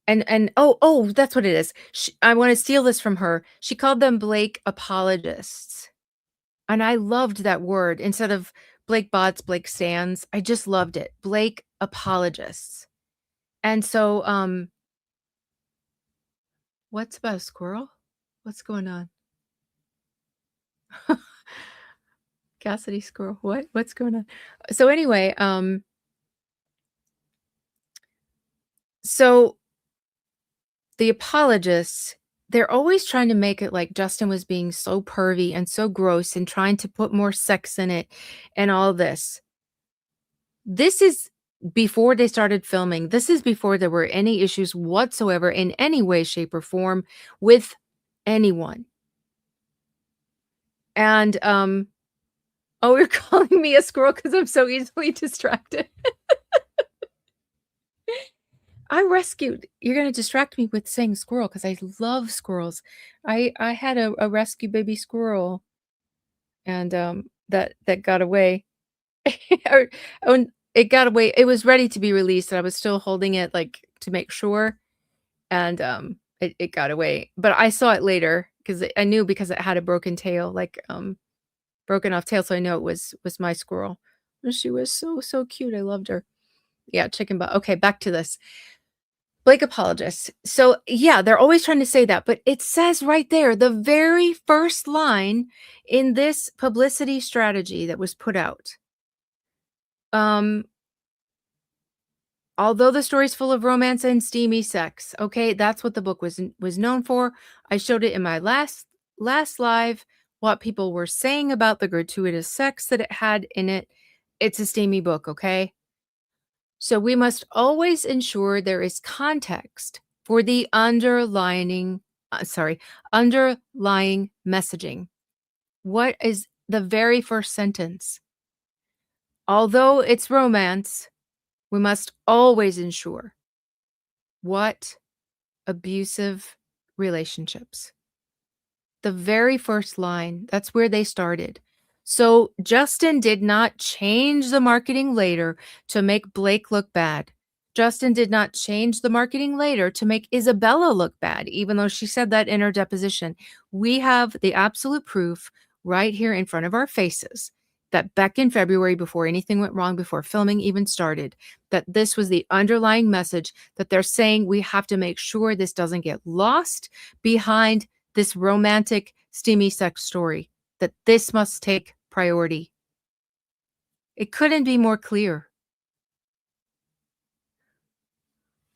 and oh, that's what it is. I want to steal this from her. She called them Blake apologists. And I loved that word instead of Blake bots, Blake stands. I just loved it. Blake apologists. And so, what's about a squirrel? What's going on? Cassidy squirrel. What's going on? So anyway, so the apologists, they're always trying to make it like Justin was being so pervy and so gross and trying to put more sex in it and all this. This is before they started filming. This is before there were any issues whatsoever in any way, shape, or form with anyone. And oh, you're calling me a squirrel because I'm so easily distracted. You're going to distract me with saying squirrel because I love squirrels. I had a rescue baby squirrel and that got away. or, oh, it got away it was ready to be released, and I was still holding it, like, to make sure, and, it got away, but I saw it later because I knew because it had a broken tail, like, broken off tail, so I know it was my squirrel. And she was so, so cute, I loved her. Yeah, chicken butt. Okay, back to this. Blake apologist. So, yeah, they're always trying to say that, but it says right there, the very first line in this publicity strategy that was put out. Um, Although the story's full of romance and steamy sex, okay, that's what the book was known for. I showed it in my last live what people were saying about the gratuitous sex that it had in it. It's a steamy book, okay? So we must always ensure there is context for the underlying messaging. What is the very first sentence? Although it's romance, we must always ensure what abusive relationships. The very first line, that's where they started. So Justin did not change the marketing later to make Blake look bad. Justin did not change the marketing later to make Isabella look bad, even though she said that in her deposition. We have the absolute proof right here in front of our faces that back in February, before anything went wrong, before filming even started, that this was the underlying message that they're saying we have to make sure this doesn't get lost behind this romantic, steamy sex story, that this must take priority. It couldn't be more clear.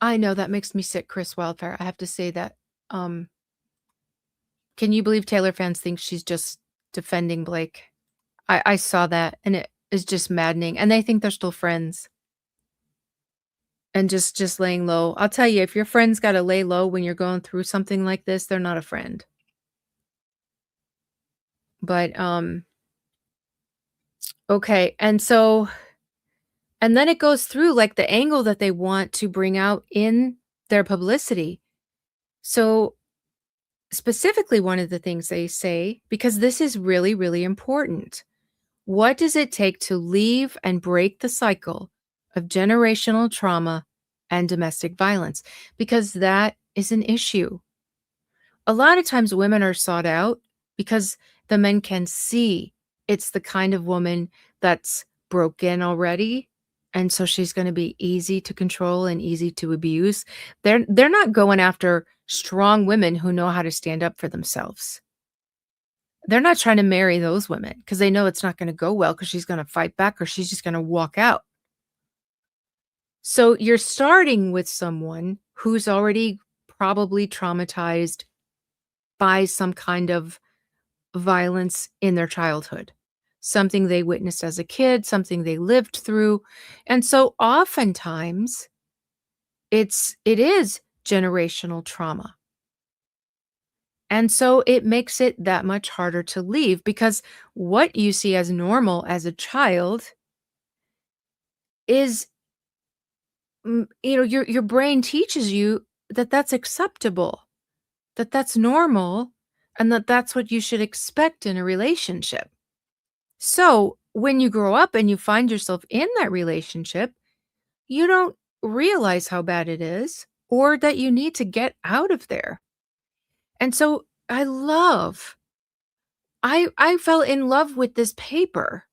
I know that makes me sick, Chris Wildfire. I have to say that. Um, can you believe Taylor fans think she's just defending Blake? I saw that and it is just maddening. And they think they're still friends and just laying low. I'll tell you, if your friend's got to lay low when you're going through something like this, they're not a friend. But okay, and then it goes through like the angle that they want to bring out in their publicity. So, specifically, one of the things they say, because this is really, really important. What does it take to leave and break the cycle of generational trauma and domestic violence? Because that is an issue. A lot of times women are sought out because the men can see it's the kind of woman that's broken already. And so she's going to be easy to control and easy to abuse. They're not going after strong women who know how to stand up for themselves. They're not trying to marry those women because they know it's not going to go well because she's going to fight back or she's just going to walk out. So you're starting with someone who's already probably traumatized by some kind of violence in their childhood, something they witnessed as a kid, something they lived through. And so oftentimes it is generational trauma. And so it makes it that much harder to leave because what you see as normal as a child is your brain teaches you that that's acceptable, that that's normal, and that that's what you should expect in a relationship. So, when you grow up and you find yourself in that relationship, you don't realize how bad it is or that you need to get out of there. And so I fell in love with this paper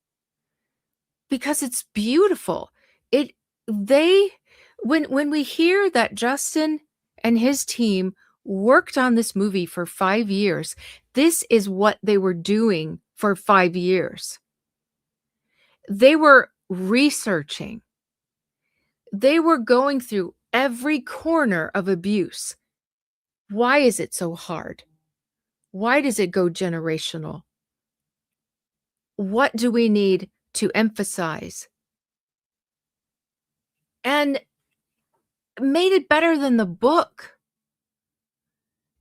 because it's beautiful. It they when we hear that Justin and his team worked on this movie for 5 years, this is what they were doing for 5 years. They were researching. They were going through every corner of abuse. Why is it so hard? Why does it go generational? What do we need to emphasize? And made it better than the book.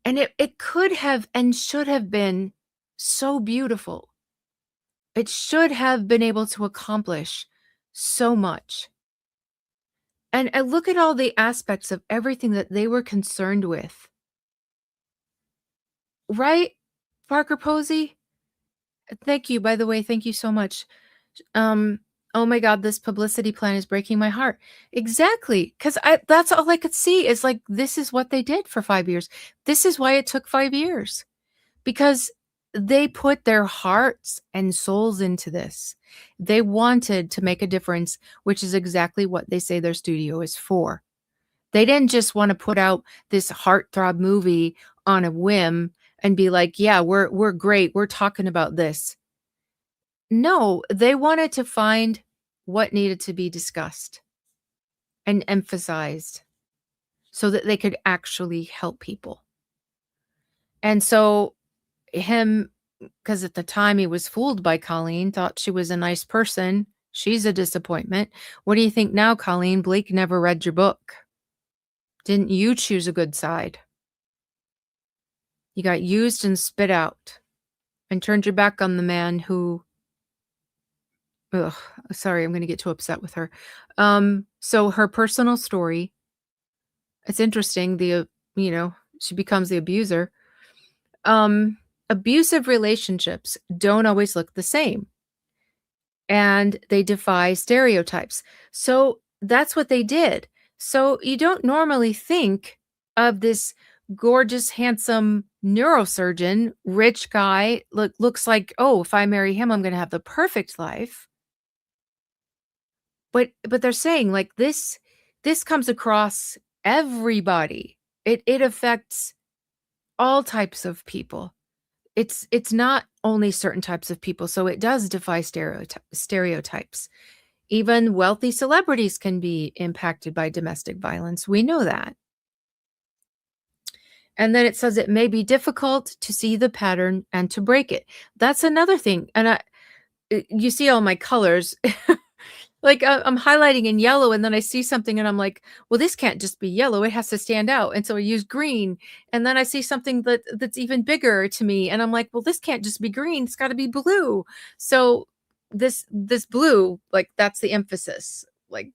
And it could have and should have been so beautiful. It should have been able to accomplish so much. And I look at all the aspects of everything that they were concerned with. Right, Parker Posey? Thank you, by the way, thank you so much. Um, Oh my god, this publicity plan is breaking my heart. Exactly, 'cause I that's all I could see is, like, this is what they did for 5 years. This is why it took 5 years, because they put their hearts and souls into this. They wanted to make a difference, which is exactly what they say their studio is for. They didn't just wanna put out this heartthrob movie on a whim and be like, "Yeah, we're great, we're talking about this." No, they wanted to find what needed to be discussed and emphasized so that they could actually help people. And so him, because at the time he was fooled by Colleen, thought she was a nice person. She's a disappointment. What do you think now, Colleen? Blake never read your book. Didn't you choose a good side? You got used and spit out and turned your back on the man who, ugh, sorry, I'm gonna get too upset with her. So her personal story, it's interesting, she becomes the abuser. Um, Abusive relationships don't always look the same, and they defy stereotypes. So that's what they did. So you don't normally think of this gorgeous, handsome neurosurgeon, rich guy, looks like, "Oh, if I marry him, I'm gonna have the perfect life." But they're saying, like, this comes across everybody. It affects all types of people. It's not only certain types of people, so it does defy stereotypes. Even wealthy celebrities can be impacted by domestic violence. We know that. And then it says it may be difficult to see the pattern and to break it. That's another thing. And you see all my colors. Like, I'm highlighting in yellow, and then I see something, and I'm like, "Well, this can't just be yellow, it has to stand out," and so I use green, and then I see something that's even bigger to me, and I'm like, "Well, this can't just be green, it's gotta be blue." So, this blue, like, that's the emphasis, like,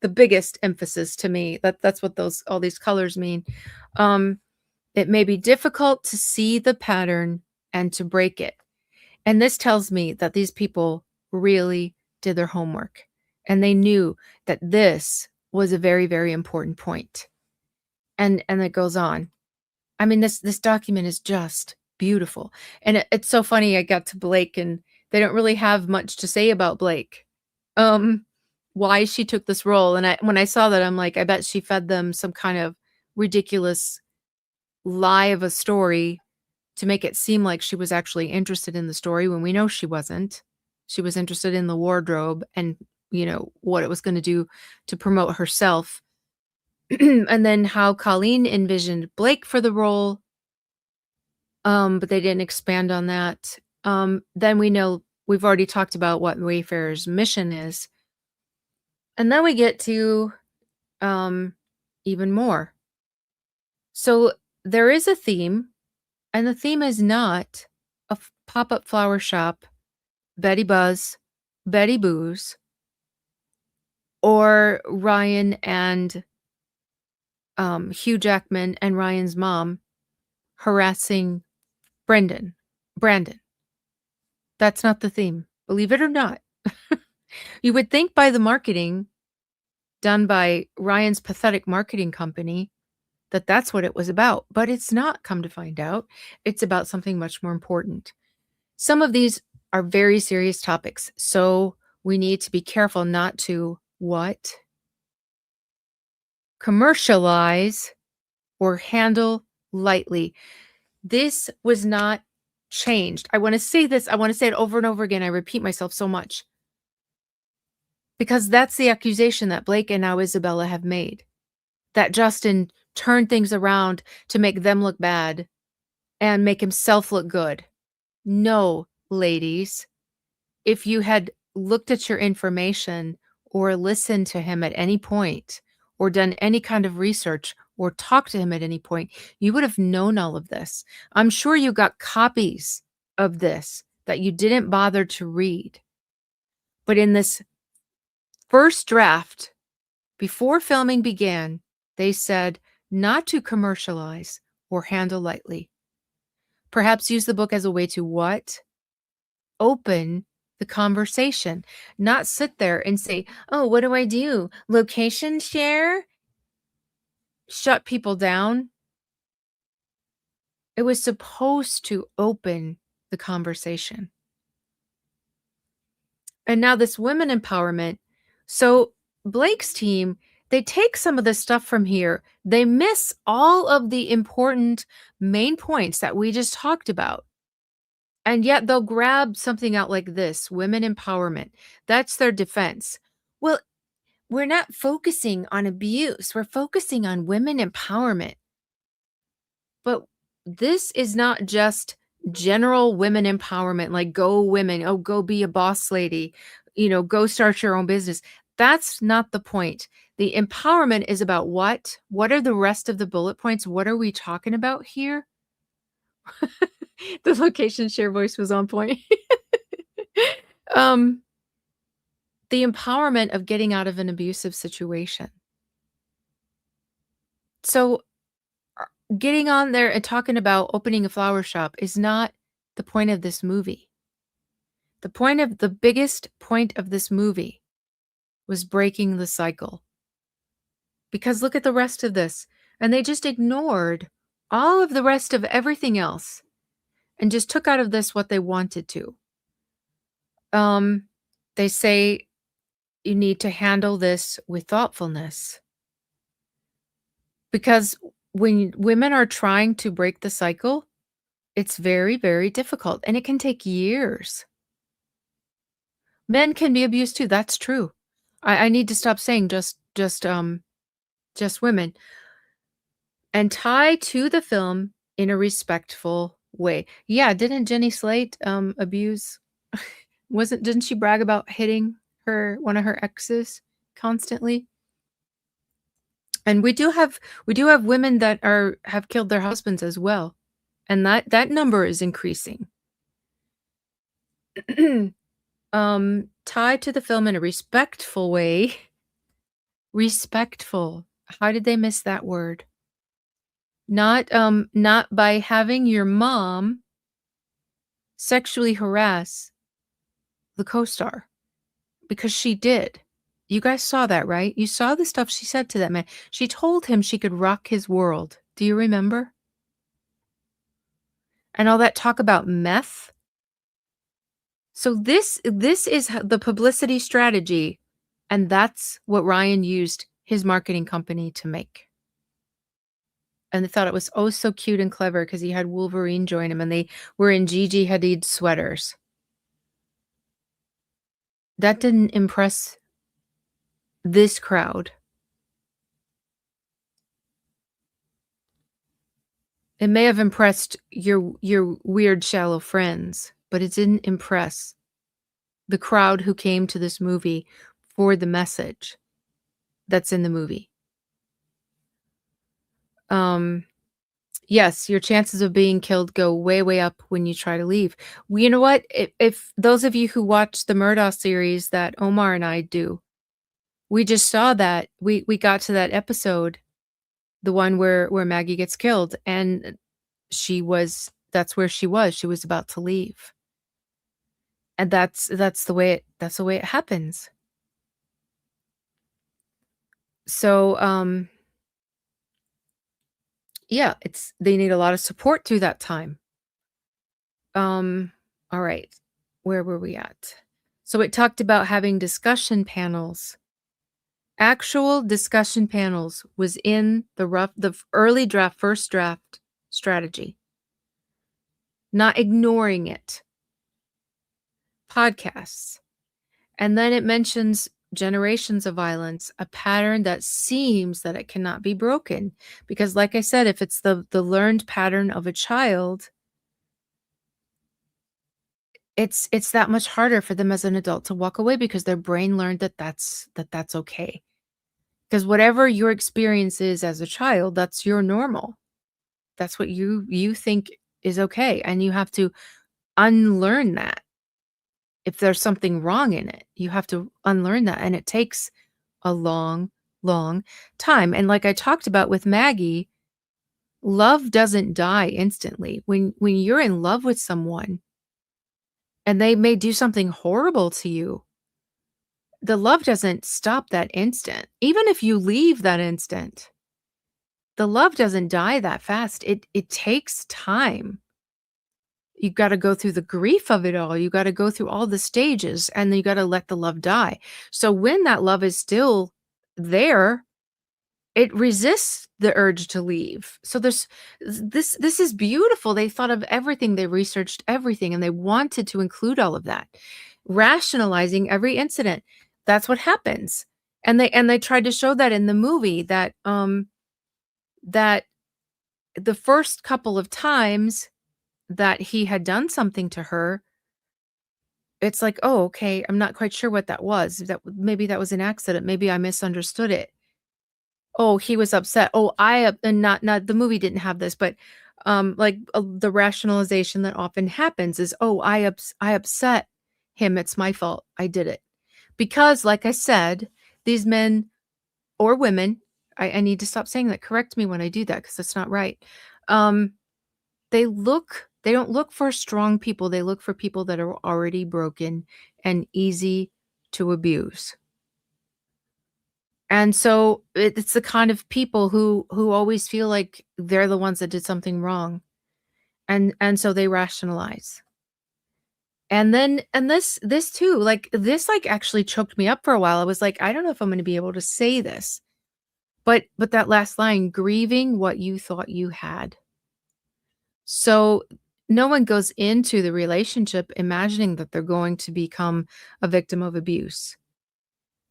the biggest emphasis to me. That's what those all these colors mean. Um, it may be difficult to see the pattern and to break it. And this tells me that these people really did their homework, and they knew that this was a very, very important point. And it goes on. I mean, this document is just beautiful. And it's so funny, I got to Blake, and they don't really have much to say about Blake. Um, why she took this role, and when I saw that, I'm like, I bet she fed them some kind of ridiculous lie of a story to make it seem like she was actually interested in the story when we know she wasn't. She was interested in the wardrobe and, what it was gonna do to promote herself. And then how Colleen envisioned Blake for the role, but they didn't expand on that. Then we know we've already talked about what Wayfarer's mission is. And then we get to, um, even more. So there is a theme, and the theme is not a pop-up flower shop, Betty Buzz, Betty Booze, or Ryan and, Hugh Jackman and Ryan's mom harassing Brandon. That's not the theme, believe it or not. You would think by the marketing done by Ryan's pathetic marketing company that that's what it was about, but it's not, come to find out. It's about something much more important. Some of these are very serious topics, so we need to be careful not to what? Commercialize or handle lightly. This was not changed. I want to say this, I want to say it over and over again. I repeat myself so much because that's the accusation that Blake and now Isabella have made, that Justin turned things around to make them look bad and make himself look good. No, ladies. If you had looked at your information or listened to him at any point or done any kind of research or talked to him at any point, you would have known all of this. I'm sure you got copies of this that you didn't bother to read. But in this first draft, before filming began, they said not to commercialize or handle lightly. Perhaps use the book as a way to what? Open the conversation, not sit there and say, "Oh, what do I do? Location share?" Shut people down. It was supposed to open the conversation. And now this women empowerment. So Blake's team, they take some of the stuff from here. They miss all of the important main points that we just talked about. And yet they'll grab something out like this, women empowerment. That's their defense. Well, we're not focusing on abuse. We're focusing on women empowerment. But this is not just general women empowerment, like go women, oh, go be a boss lady, go start your own business. That's not the point. The empowerment is about what? What are the rest of the bullet points? What are we talking about here? The location share voice was on point. um, the empowerment of getting out of an abusive situation. So getting on there and talking about opening a flower shop is not the point of this movie. The biggest point of this movie was breaking the cycle. Because look at the rest of this. And they just ignored all of the rest of everything else and just took out of this what they wanted to. They say you need to handle this with thoughtfulness. Because when women are trying to break the cycle, it's very, very difficult and it can take years. Men can be abused too. That's true. I need to stop saying just women. And tie to the film in a respectful way. Yeah, didn't Jenny Slate abuse didn't she brag about hitting one of her exes constantly? And we do have women that have killed their husbands as well. And that number is increasing. Tied to the film in a respectful way. Respectful. How did they miss that word? Not by having your mom sexually harass the co-star, because she did. You guys saw that, right? You saw the stuff she said to that man. She told him she could rock his world. Do you remember? And all that talk about meth. So this is the publicity strategy, and that's what Ryan used his marketing company to make. And they thought it was oh so cute and clever because he had Wolverine join him and they were in Gigi Hadid sweaters. That didn't impress this crowd. It may have impressed your weird shallow friends, but it didn't impress the crowd who came to this movie for the message that's in the movie. Yes, your chances of being killed go way, way up when you try to leave. Well, you know what? If those of you who watch the Murdaugh series that Omar and I do, we just saw that. We got to that episode, the one where Maggie gets killed, and that's where she was. She was about to leave. And that's the way it happens. So, yeah, they need a lot of support through that time. All right. Where were we at? So it talked about having discussion panels. Actual discussion panels was in the early draft, first draft strategy. Not ignoring it. Podcasts. And then it mentions generations of violence, a pattern that seems that it cannot be broken. Because like I said, if it's the learned pattern of a child, it's that much harder for them as an adult to walk away because their brain learned that's okay. Because whatever your experience is as a child, that's your normal. That's what you think is okay. And you have to unlearn that. If there's something wrong in it, you have to unlearn that. And it takes a long, long time. And like I talked about with Maggie, love doesn't die instantly. When you're in love with someone, and they may do something horrible to you, the love doesn't stop that instant. Even if you leave that instant, the love doesn't die that fast. It takes time. You gotta go through the grief of it all. You gotta go through all the stages, and then you gotta let the love die. So when that love is still there, it resists the urge to leave. So this is beautiful. They thought of everything, they researched everything, and they wanted to include all of that. Rationalizing every incident. That's what happens. And they tried to show that in the movie that the first couple of times that he had done something to her, it's like, "Oh, okay, I'm not quite sure what that was. Maybe that was an accident. Maybe I misunderstood it. Oh, he was upset. Oh, and not the movie didn't have this, but, like, the rationalization that often happens is, "Oh, I upset him. It's my fault. I did it." Because, like I said, these men or women, I need to stop saying that. Correct me when I do that, because that's not right. Um, they don't look for strong people. They look for people that are already broken and easy to abuse. And so it's the kind of people who always feel like they're the ones that did something wrong, and so they rationalize. And this too, like, this, like, actually choked me up for a while. I was like, "I don't know if I'm gonna be able to say this." But that last line, "Grieving what you thought you had." So, no one goes into the relationship imagining that they're going to become a victim of abuse.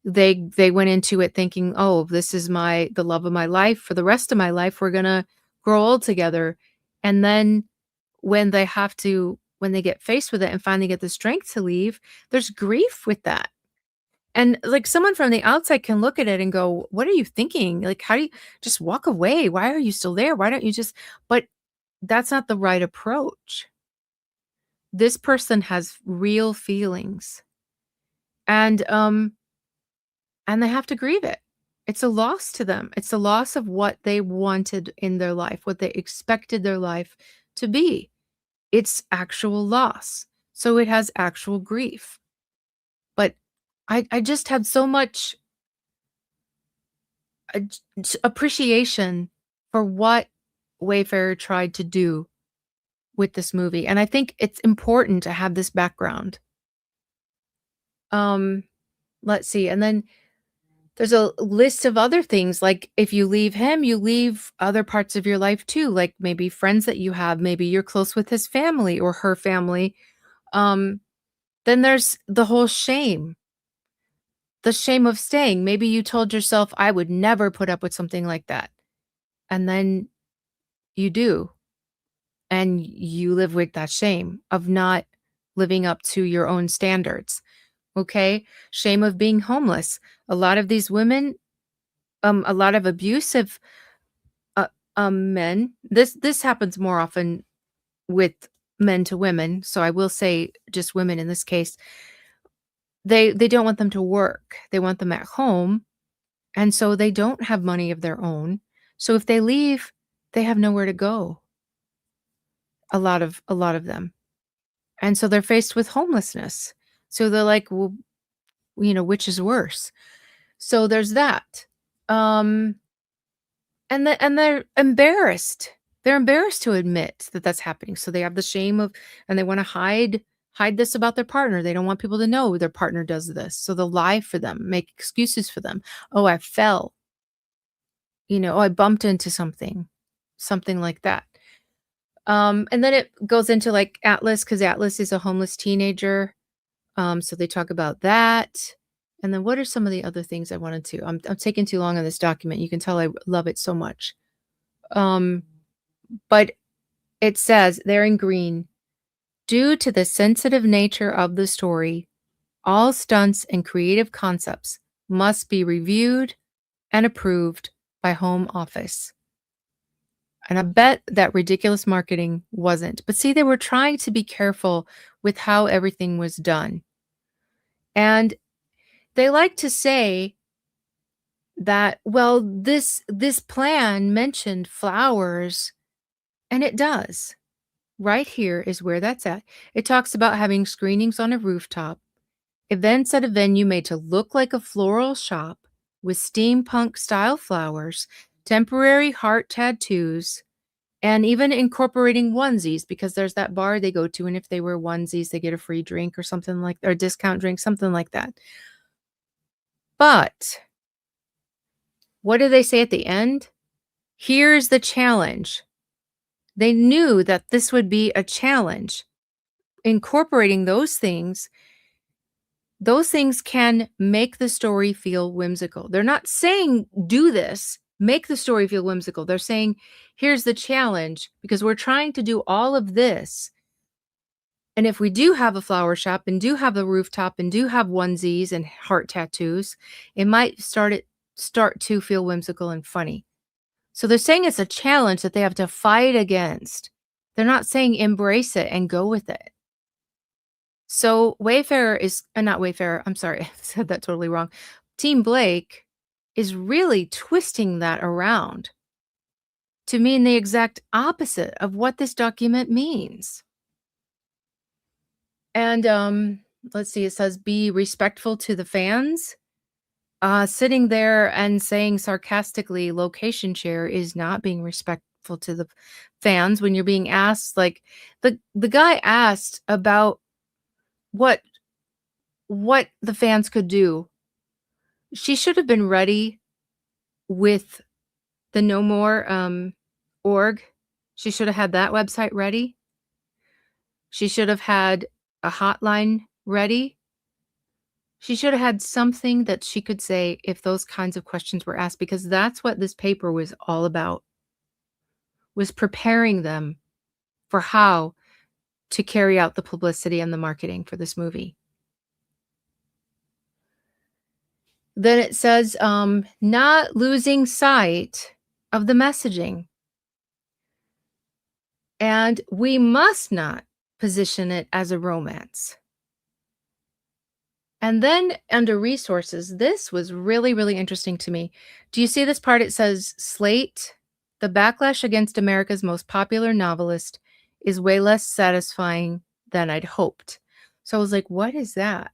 They went into it thinking, "Oh, this is the love of my life. For the rest of my life, we're gonna grow old together." And then when they get faced with it and finally get the strength to leave, there's grief with that. And, like, someone from the outside can look at it and go, "What are you thinking? Like, how do you just walk away? Why are you still there? Why don't you just—" But that's not the right approach. This person has real feelings, and, um and they have to grieve it. It's a loss to them. It's a loss of what they wanted in their life, what they expected their life to be. It's actual loss. So it has actual grief. But I just had so much appreciation for what Wayfarer tried to do with this movie. And I think it's important to have this background. Um, let's see. And then there's a list of other things, like, if you leave him, you leave other parts of your life too, like maybe friends that you have, maybe you're close with his family or her family. Um, then there's the shame of staying. Maybe you told yourself, "I would never put up with something like that." And then you do, and you live with that shame of not living up to your own standards. Okay? Shame of being homeless. A lot of these women, a lot of abusive uh, men. This happens more often with men to women, so I will say just women in this case. They don't want them to work. They want them at home, and so they don't have money of their own. So if they leave, they have nowhere to go. A lot of them. And so they're faced with homelessness. So they're like, "Well, which is worse?" So there's that. Um and they're embarrassed. They're embarrassed to admit that that's happening, so they have the shame of, and they wanna hide this about their partner. They don't want people to know their partner does this, so they'll lie for them, make excuses for them. "Oh, I fell." "Oh, I bumped into something like that. And then it goes into, like, Atlas, because Atlas is a homeless teenager, so they talk about that. And then what are some of the other things I wanted to I'm taking too long on this document. You can tell I love it so much. Um But it says there in green, "Due to the sensitive nature of the story, all stunts and creative concepts must be reviewed and approved by Home Office." And I bet that ridiculous marketing wasn't. But see, they were trying to be careful with how everything was done. And they like to say that, well, this plan mentioned flowers, and it does. Right here is where that's at. It talks about having screenings on a rooftop, events at a venue made to look like a floral shop with steampunk-style flowers, temporary heart tattoos, and even incorporating onesies because there's that bar they go to, and if they wear onesies, they get a free drink or something like or a discount drink, something like that. But what do they say at the end? Here's the challenge. They knew that this would be a challenge. Incorporating those things can make the story feel whimsical. They're not saying do this, make the story feel whimsical. They're saying here's the challenge because we're trying to do all of this. And if we do have a flower shop and do have the rooftop and do have onesies and heart tattoos, it might start to feel whimsical and funny. So they're saying it's a challenge that they have to fight against. They're not saying embrace it and go with it. So Wayfarer is not Wayfarer, I'm sorry, I said that totally wrong. Team Blake is really twisting that around to mean the exact opposite of what this document means. And let's see, it says be respectful to the fans. Sitting there and saying sarcastically, location share is not being respectful to the fans when you're being asked, like the guy asked about what the fans could do. She should have been ready with the No More org. She should have had that website ready. She should have had a hotline ready. She should have had something that she could say if those kinds of questions were asked, because that's what this paper was all about, was preparing them for how to carry out the publicity and the marketing for this movie. Then it says, not losing sight of the messaging. And we must not position it as a romance. And then under resources, this was really, really interesting to me. Do you see this part? It says, Slate, the backlash against America's most popular novelist is way less satisfying than I'd hoped. So I was like, what is that?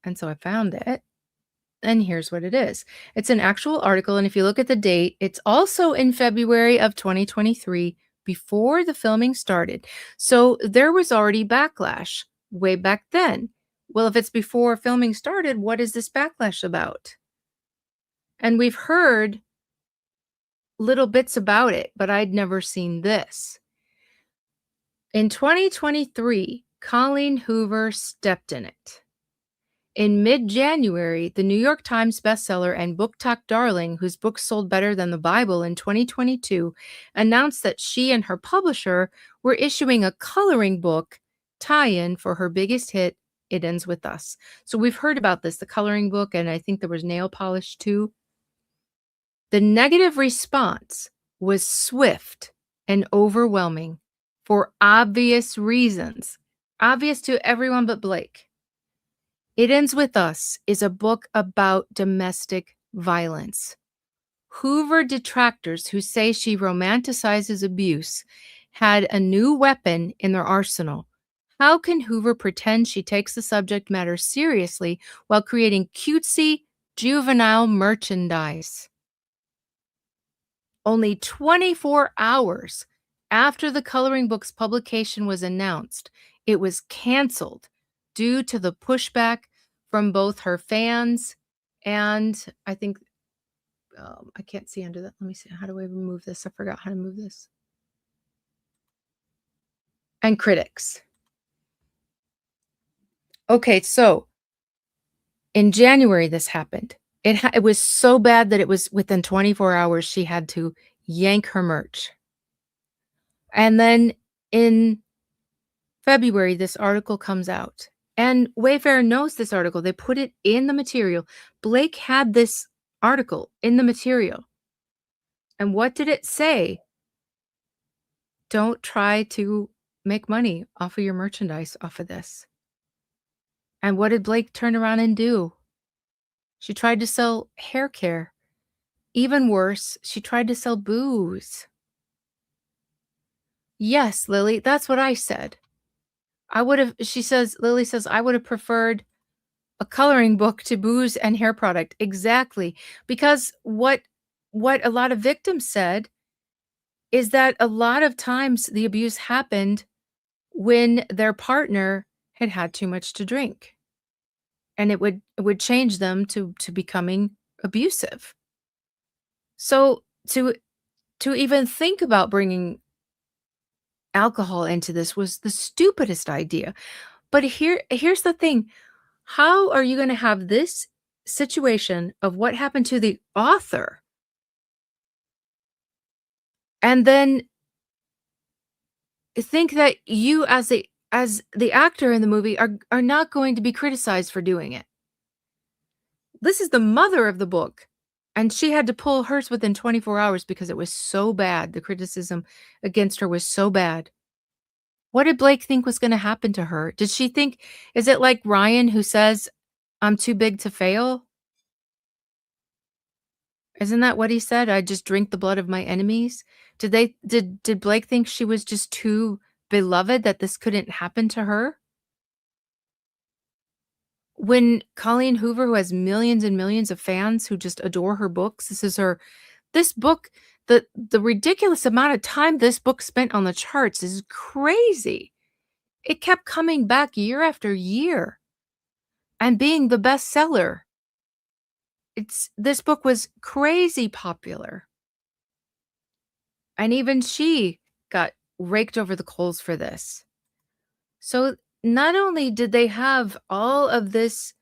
And so I found it. And here's what it is. It's an actual article. And if you look at the date, it's also in February of 2023, before the filming started. So there was already backlash way back then. Well, if it's before filming started, what is this backlash about? And we've heard little bits about it, but I'd never seen this. In 2023, Colleen Hoover stepped in it. In mid-January, the New York Times bestseller and book talk darling, whose books sold better than the Bible in 2022, announced that she and her publisher were issuing a coloring book tie-in for her biggest hit, It Ends With Us. So we've heard about this, the coloring book, and I think there was nail polish too. The negative response was swift and overwhelming for obvious reasons, obvious to everyone but Blake. It Ends With Us is a book about domestic violence. Hoover detractors who say she romanticizes abuse had a new weapon in their arsenal. How can Hoover pretend she takes the subject matter seriously while creating cutesy, juvenile merchandise? Only 24 hours after the coloring book's publication was announced, it was canceled due to the pushback from both her fans and I think, I can't see under that. Let me see. How do I remove this? I forgot how to move this. And critics. Okay, so in January, this happened. It was so bad that it was within 24 hours, she had to yank her merch. And then in February, this article comes out. And Wayfarer knows this article. They put it in the material. Blake had this article in the material. And what did it say? Don't try to make money off of your merchandise off of this. And what did Blake turn around and do? She tried to sell hair care. Even worse, she tried to sell booze. Yes, Lily, that's what I said. I would've she says Lily says, "I would have preferred a coloring book to booze and hair product." Exactly, because what a lot of victims said is that a lot of times the abuse happened when their partner had had too much to drink, and it would change them to becoming abusive. So, to even think about bringing alcohol into this was the stupidest idea. But here's the thing. How are you gonna have this situation of what happened to the author, and then think that you as the actor in the movie are not going to be criticized for doing it? This is the mother of the book, and she had to pull hers within 24 hours because it was so bad. The criticism against her was so bad. What did Blake think was gonna happen to her? Did she think is it like Ryan who says, "I'm too big to fail"? Isn't that what he said? "I just drink the blood of my enemies"? Did Blake think she was just too beloved that this couldn't happen to her? When Colleen Hoover, who has millions and millions of fans who just adore her books, this book, the ridiculous amount of time this book spent on the charts is crazy. It kept coming back year after year and being the bestseller. It's this book was crazy popular, and even she got raked over the coals for this. So, not only did they have all of this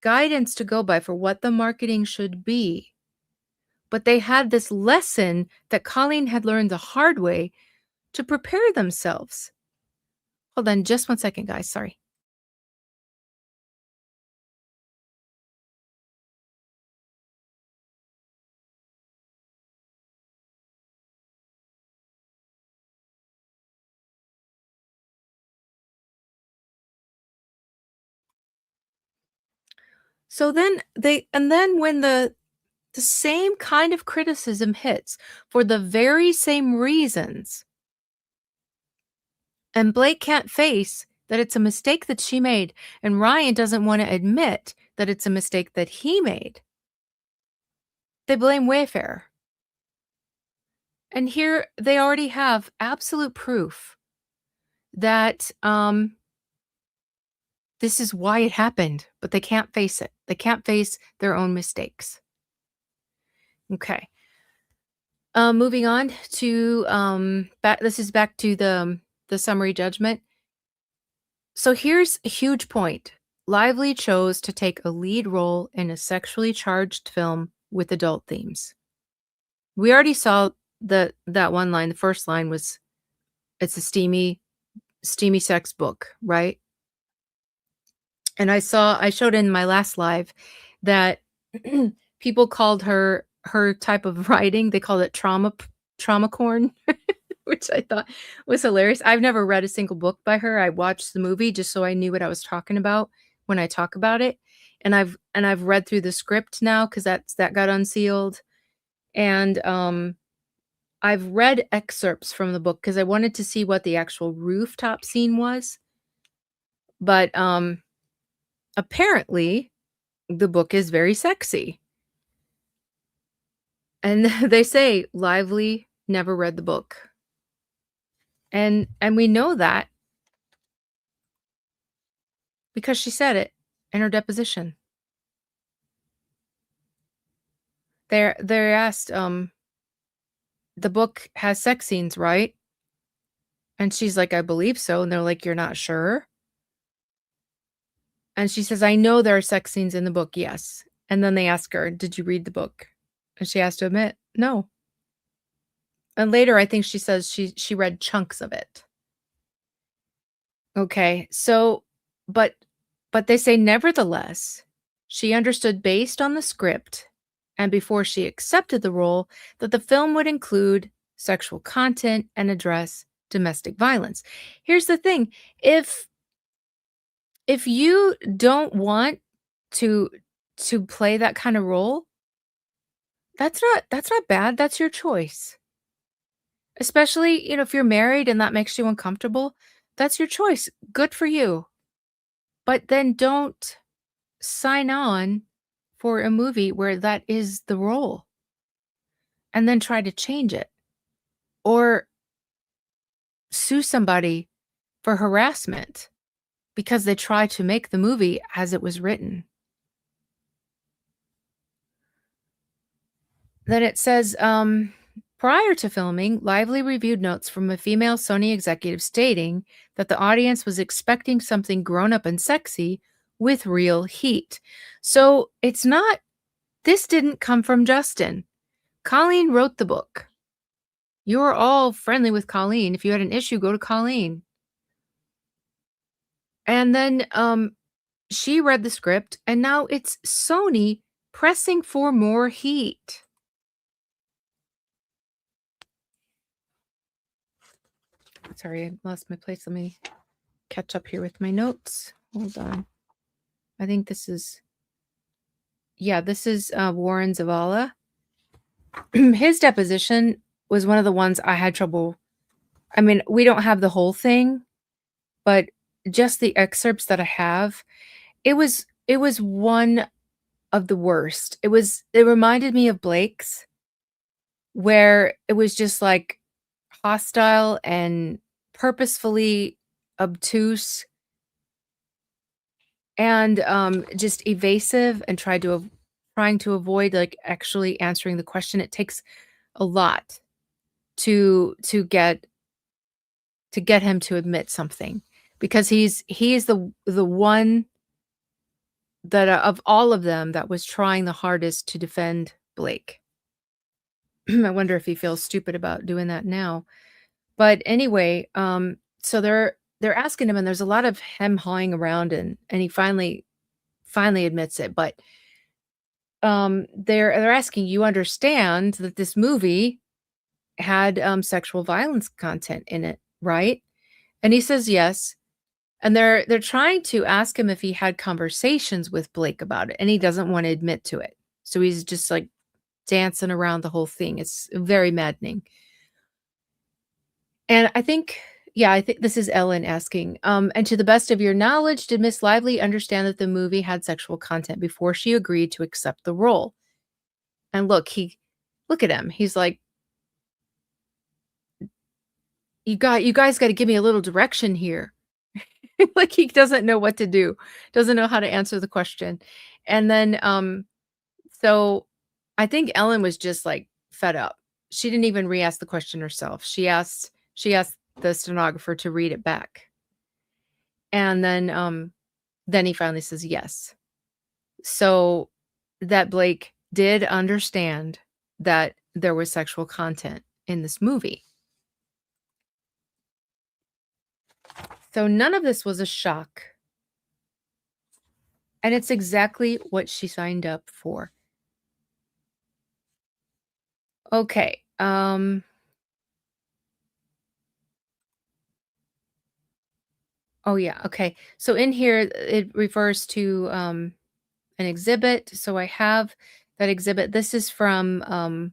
guidance to go by for what the marketing should be, but they had this lesson that Colleen had learned the hard way to prepare themselves. Hold on just one second, guys, sorry. So then when the same kind of criticism hits for the very same reasons, and Blake can't face that it's a mistake that she made, and Ryan doesn't wanna admit that it's a mistake that he made, they blame Wayfarer. And here they already have absolute proof that, this is why it happened, but they can't face it. They can't face their own mistakes. Okay. Moving on to, back this is back to the summary judgment. So here's a huge point. Lively chose to take a lead role in a sexually charged film with adult themes. We already saw that one line. The first line was, "It's a steamy sex book," right? And I showed in my last live that people called her type of writing, they called it trauma corn, which I thought was hilarious. I've never read a single book by her. I watched the movie just so I knew what I was talking about when I talk about it. And I've read through the script now because that got unsealed. And I've read excerpts from the book because I wanted to see what the actual rooftop scene was. But apparently the book is very sexy. And they say Lively never read the book. And we know that because she said it in her deposition. They're asked, "The book has sex scenes, right?" And she's like, "I believe so." And they're like, "You're not sure?" And she says, "I know there are sex scenes in the book, yes." And then they ask her, "Did you read the book?" And she has to admit, "No." And later, I think she says she read chunks of it. Okay, so but but they say nevertheless, she understood based on the script and before she accepted the role that the film would include sexual content and address domestic violence. Here's the thing, if you don't want to to play that kind of role, that's not bad, that's your choice. Especially, if you're married and that makes you uncomfortable, that's your choice. Good for you. But then don't sign on for a movie where that is the role and then try to change it or sue somebody for harassment because they tried to make the movie as it was written. Then it says, prior to filming, Lively reviewed notes from a female Sony executive stating that the audience was expecting something grown up and sexy with real heat. So this didn't come from Justin. Colleen wrote the book. You are all friendly with Colleen. If you had an issue, go to Colleen. And then she read the script, and now it's Sony pressing for more heat. Sorry, I lost my place. Let me catch up here with my notes. Hold on. I think this is Warren Zavala. His deposition was one of the ones I had trouble. I mean, we don't have the whole thing, but just the excerpts that I have, it was one of the worst. It reminded me of Blake's, where it was just like hostile and purposefully obtuse and just evasive and trying to avoid like actually answering the question. It takes a lot to get him to admit something, because he is the one that of all of them that was trying the hardest to defend Blake. I wonder if he feels stupid about doing that now. But anyway, so they're asking him, and there's a lot of him hawing around, and he finally admits it. But they're asking, you understand that this movie had sexual violence content in it, right? And he says yes. And they're trying to ask him if he had conversations with Blake about it, and he doesn't want to admit to it. So he's just like dancing around the whole thing. It's very maddening. And I think this is Ellen asking, and to the best of your knowledge, did Miss Lively understand that the movie had sexual content before she agreed to accept the role? And look at him. He's like, you guys got to give me a little direction here. Like he doesn't know what to do, doesn't know how to answer the question. And then, so I think Ellen was just like fed up. She didn't even re-ask the question herself. She asked the stenographer to read it back. And then he finally says yes. So that Blake did understand that there was sexual content in this movie. So none of this was a shock. And it's exactly what she signed up for. Okay. Oh yeah, okay. So in here it refers to an exhibit. So I have that exhibit. This is from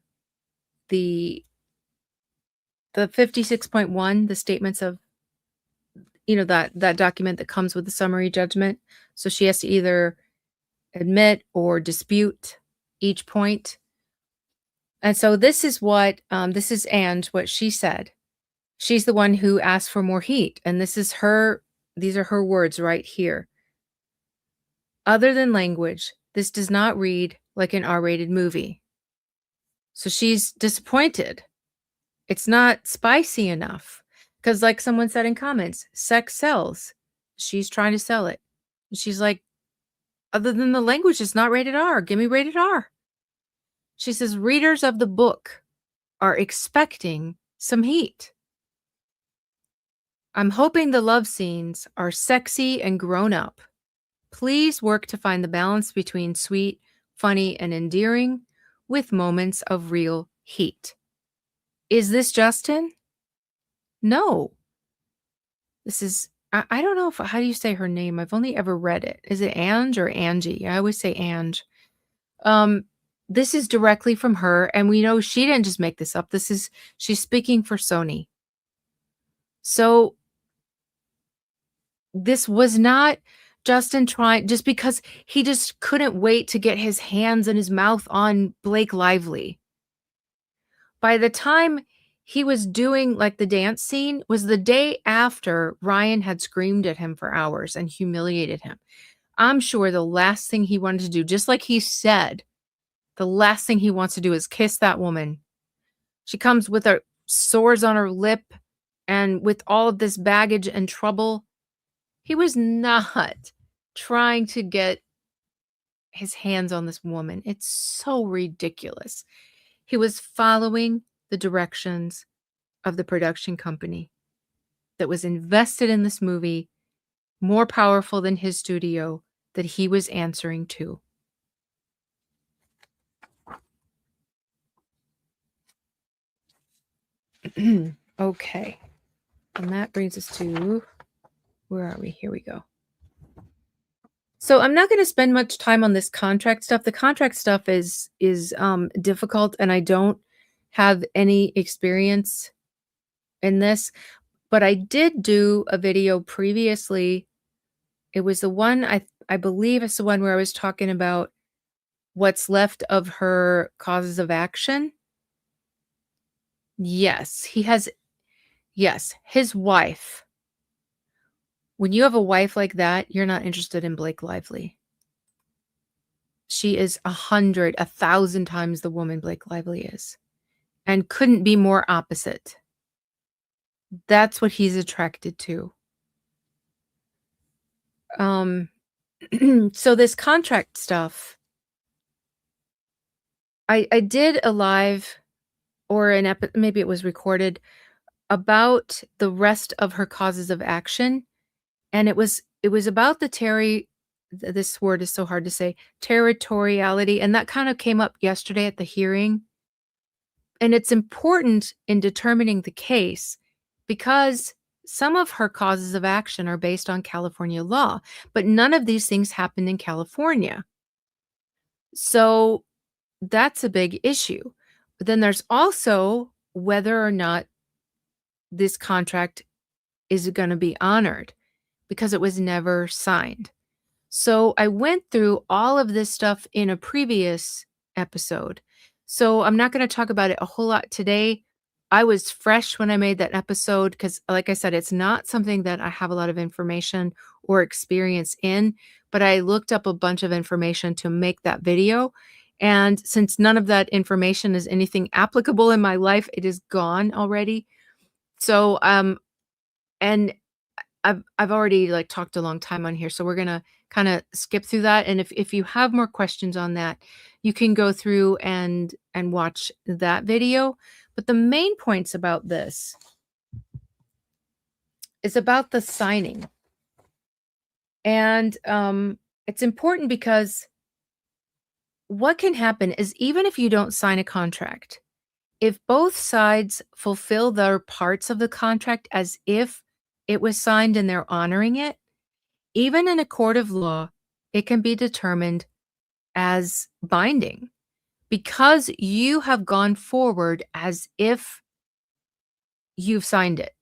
the 56.1, the statements of, that document that comes with the summary judgment. So she has to either admit or dispute each point. And so this is what what she said. She's the one who asked for more heat, and these are her words right here. Other than language, this does not read like an R-rated movie. So she's disappointed. It's not spicy enough. Because like someone said in comments, sex sells. She's trying to sell it. She's like, other than the language, it's not rated R. Give me rated R. She says, readers of the book are expecting some heat. I'm hoping the love scenes are sexy and grown up. Please work to find the balance between sweet, funny, and endearing with moments of real heat. Is this Justin? No. This is, I don't know how do you say her name? I've only ever read it. Is it Ange or Angie? I always say Ange. This is directly from her, and we know she didn't just make this up. She's speaking for Sony. So this was not Justin trying just because he just couldn't wait to get his hands and his mouth on Blake Lively. By the time he was doing like the dance scene was the day after Ryan had screamed at him for hours and humiliated him. I'm sure the last thing he wanted to do, just like he said, the last thing he wants to do is kiss that woman. She comes with her sores on her lip and with all of this baggage and trouble. He was not trying to get his hands on this woman. It's so ridiculous. He was following the directions of the production company that was invested in this movie, more powerful than his studio that he was answering to. Okay. And that brings us to, where are we? Here we go. So I'm not going to spend much time on this contract stuff. The contract stuff is difficult, and I don't have any experience in this, but I did do a video previously. It was the one I believe it's the one where I was talking about what's left of her causes of action. Yes, his wife. When you have a wife like that, you're not interested in Blake Lively. She is 100, 1,000 times the woman Blake Lively is, and couldn't be more opposite. That's what he's attracted to. So this contract stuff, I did a live or maybe it was recorded about the rest of her causes of action, and it was about this word is so hard to say, territoriality, and that kind of came up yesterday at the hearing. And it's important in determining the case because some of her causes of action are based on California law, but none of these things happened in California. So that's a big issue. But then there's also whether or not this contract is going to be honored because it was never signed. So I went through all of this stuff in a previous episode. So I'm not going to talk about it a whole lot today. I was fresh when I made that episode because, like I said, it's not something that I have a lot of information or experience in, but I looked up a bunch of information to make that video. And since none of that information is anything applicable in my life, it is gone already. So, and I've already like talked a long time on here, so we're gonna kind of skip through that. And if you have more questions on that, you can go through and watch that video. But the main points about this is about the signing. And it's important because what can happen is even if you don't sign a contract, if both sides fulfill their parts of the contract as if it was signed and they're honoring it, even in a court of law, it can be determined as binding because you have gone forward as if you've signed it,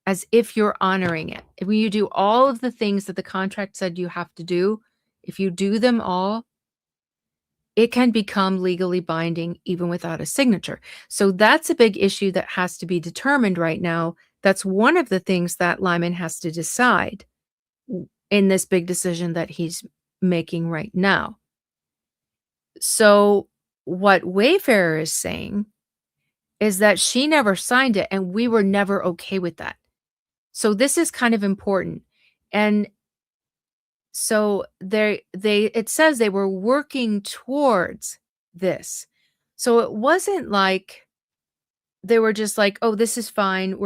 as if you're honoring it. When you do all of the things that the contract said you have to do, if you do them all, it can become legally binding even without a signature. So that's a big issue that has to be determined right now. That's one of the things that Lyman has to decide in this big decision that he's making right now. So what Wayfarer is saying is that she never signed it and we were never okay with that. So this is kind of important. And so it says they were working towards this. So it wasn't like they were just like, oh, this is fine.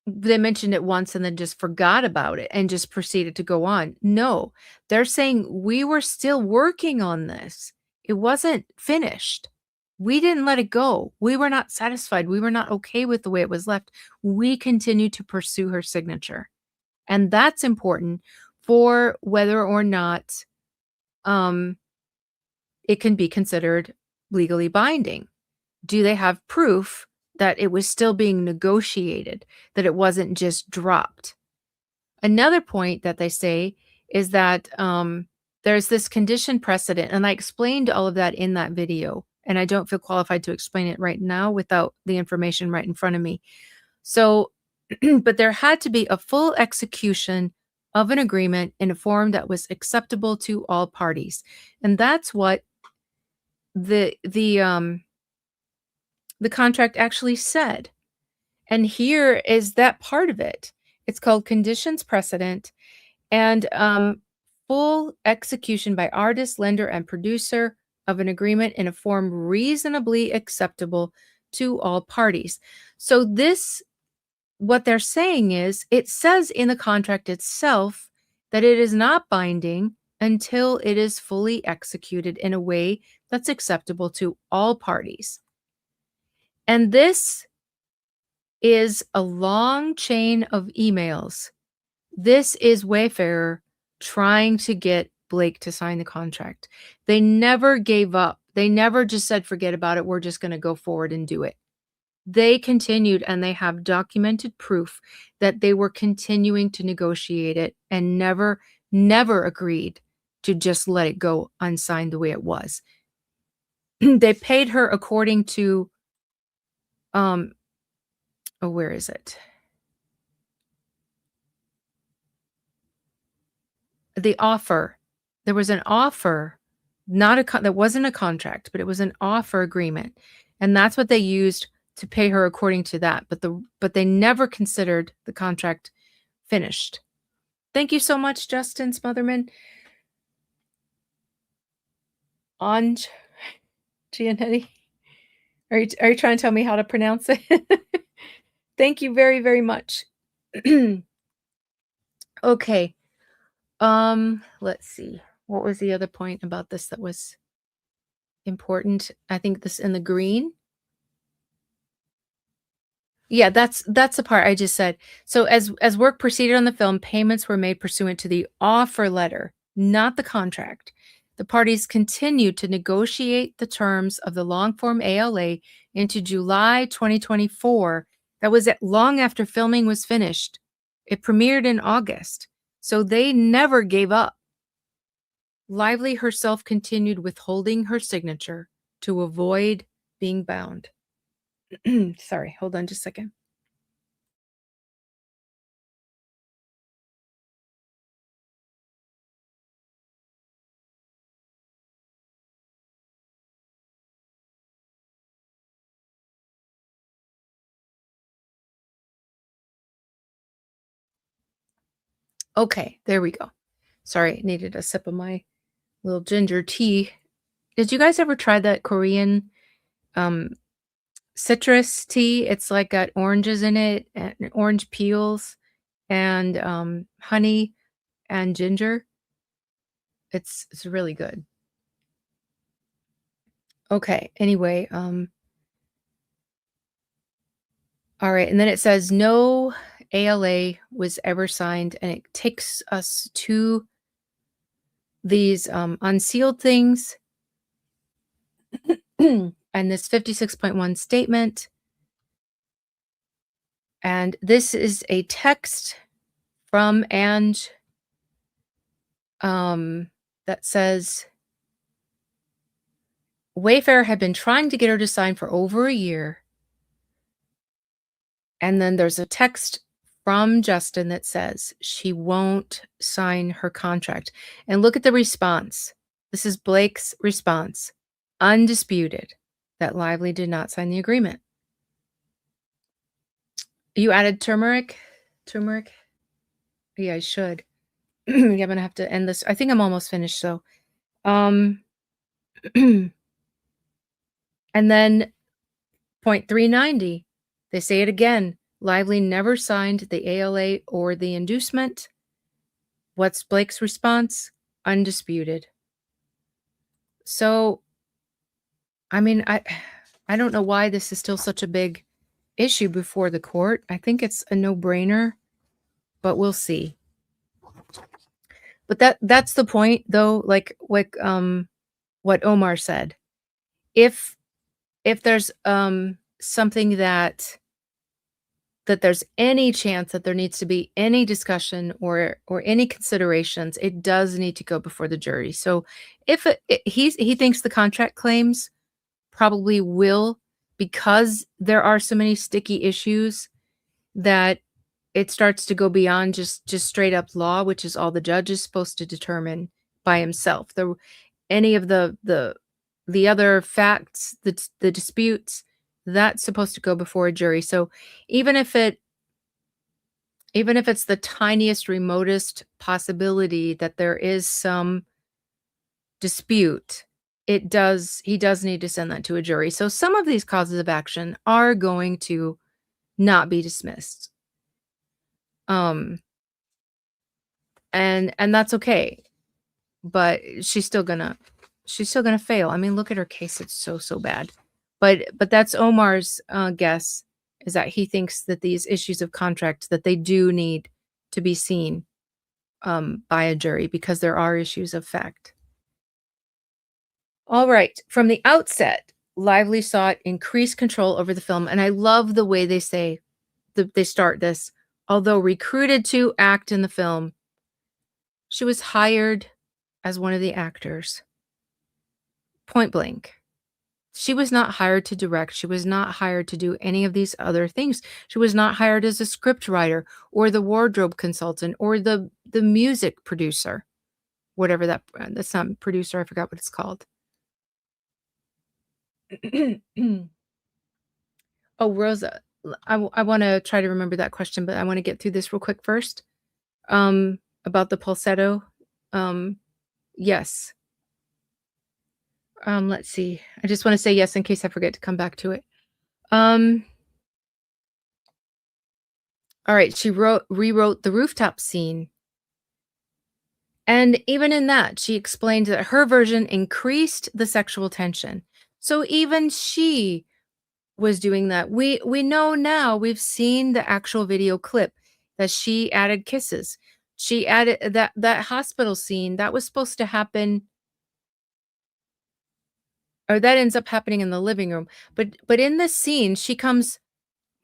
They mentioned it once and then just forgot about it and just proceeded to go on. No, they're saying we were still working on this. It wasn't finished. We didn't let it go. We were not satisfied. We were not okay with the way it was left. We continued to pursue her signature. And that's important for whether or not it can be considered legally binding. Do they have proof that it was still being negotiated, that it wasn't just dropped? Another point that they say is that there's this condition precedent, and I explained all of that in that video, and I don't feel qualified to explain it right now without the information right in front of me. So, but there had to be a full execution of an agreement in a form that was acceptable to all parties, and that's what the contract actually said. And here is that part of it. It's called conditions precedent, and full execution by artist, lender, and producer of an agreement in a form reasonably acceptable to all parties. So this, what they're saying is, it says in the contract itself that it is not binding until it is fully executed in a way that's acceptable to all parties. And this is a long chain of emails. This is Wayfarer trying to get Blake to sign the contract. They never gave up. They never just said, forget about it. We're just going to go forward and do it. They continued, and they have documented proof that they were continuing to negotiate it and never agreed to just let it go unsigned the way it was. They paid her according to, oh, where is it? The offer. There was an offer, not a that wasn't a contract, but it was an offer agreement, and that's what they used to pay her according to that. But they never considered the contract finished. Thank you so much, Justin Smotherman. On Gianetti. Are you trying to tell me how to pronounce it? Thank you very, very much. Okay. Let's see. What was the other point about this that was important? I think this in the green. Yeah, that's the part I just said. So as work proceeded on the film, payments were made pursuant to the offer letter, not the contract. The parties continued to negotiate the terms of the long form ALA into July 2024. That was long after filming was finished. It premiered in August. So they never gave up. Lively herself continued withholding her signature to avoid being bound. Sorry, hold on just a second. Okay, there we go. Sorry, needed a sip of my little ginger tea. Did you guys ever try that Korean citrus tea? It's like got oranges in it, and orange peels, and honey and ginger. It's really good. Okay, anyway, all right, and then it says no ALA was ever signed, and it takes us to these unsealed things and this 56.1 statement. And this is a text from Ange that says, Wayfarer had been trying to get her to sign for over a year. And then there's a text from Justin that says she won't sign her contract. And look at the response. This is Blake's response. Undisputed that Lively did not sign the agreement. You added turmeric? Turmeric? Yeah, I should. Yeah, I'm gonna have to end this. I think I'm almost finished, so. And then point 390. They say it again. Lively never signed the ALA or the inducement. What's Blake's response? Undisputed. So, I mean, I don't know why this is still such a big issue before the court. I think it's a no-brainer, but we'll see. But that's the point, though. Like what Omar said. If there's, something that there's any chance that there needs to be any discussion or any considerations, it does need to go before the jury. So if he thinks the contract claims probably will, because there are so many sticky issues that it starts to go beyond just straight up law, which is all the judge is supposed to determine by himself. Any of the other facts, the disputes, that's supposed to go before a jury. So even if it even if it's the tiniest, remotest possibility that there is some dispute, he does need to send that to a jury. So some of these causes of action are going to not be dismissed. Um, and that's okay, but she's still gonna fail. I mean, look at her case, it's so bad. But that's Omar's, guess, is that he thinks that these issues of contract, that they do need to be seen, by a jury because there are issues of fact. All right. From the outset, Lively sought increased control over the film, and I love the way they say they start this. Although recruited to act in the film, she was hired as one of the actors. Point blank. She was not hired to direct. She was not hired to do any of these other things. She was not hired as a script writer or the wardrobe consultant or the music producer, whatever that's not producer. I forgot what it's called. Oh, Rosa, I want to try to remember that question, but I want to get through this real quick first. About the falsetto. Yes. Let's see. I just want to say yes in case I forget to come back to it. Um, all right. She rewrote the rooftop scene. And even in that, she explained that her version increased the sexual tension. So even she was doing that. We know now, we've seen the actual video clip that she added kisses. She added that hospital scene that was supposed to happen, or that ends up happening in the living room. But in this scene, she comes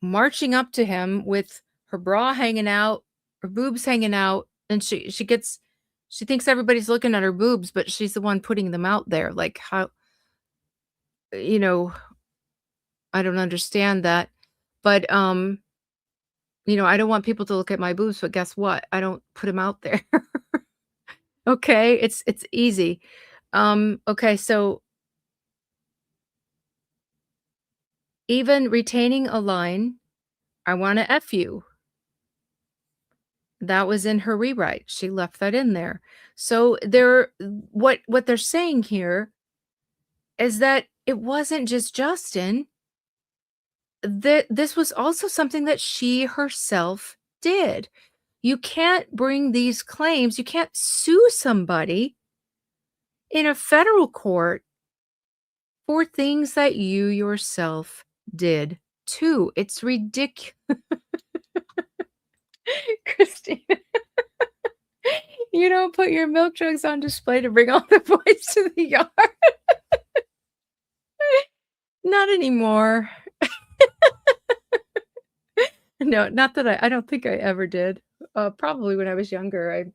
marching up to him with her bra hanging out, her boobs hanging out, and she thinks everybody's looking at her boobs, but she's the one putting them out there. Like, how, you know, I don't understand that. But I don't want people to look at my boobs, but guess what? I don't put them out there. Okay, it's easy. Okay, so even retaining a line, "I wanna F you," that was in her rewrite. She left that in there. So what they're saying here is that it wasn't just Justin, that this was also something that she herself did. You can't bring these claims, you can't sue somebody in a federal court for things that you yourself did too. It's ridiculous. Christine, you don't put your milk jugs on display to bring all the boys to the yard. Not anymore. No, not that I don't think I ever did. Probably when I was younger,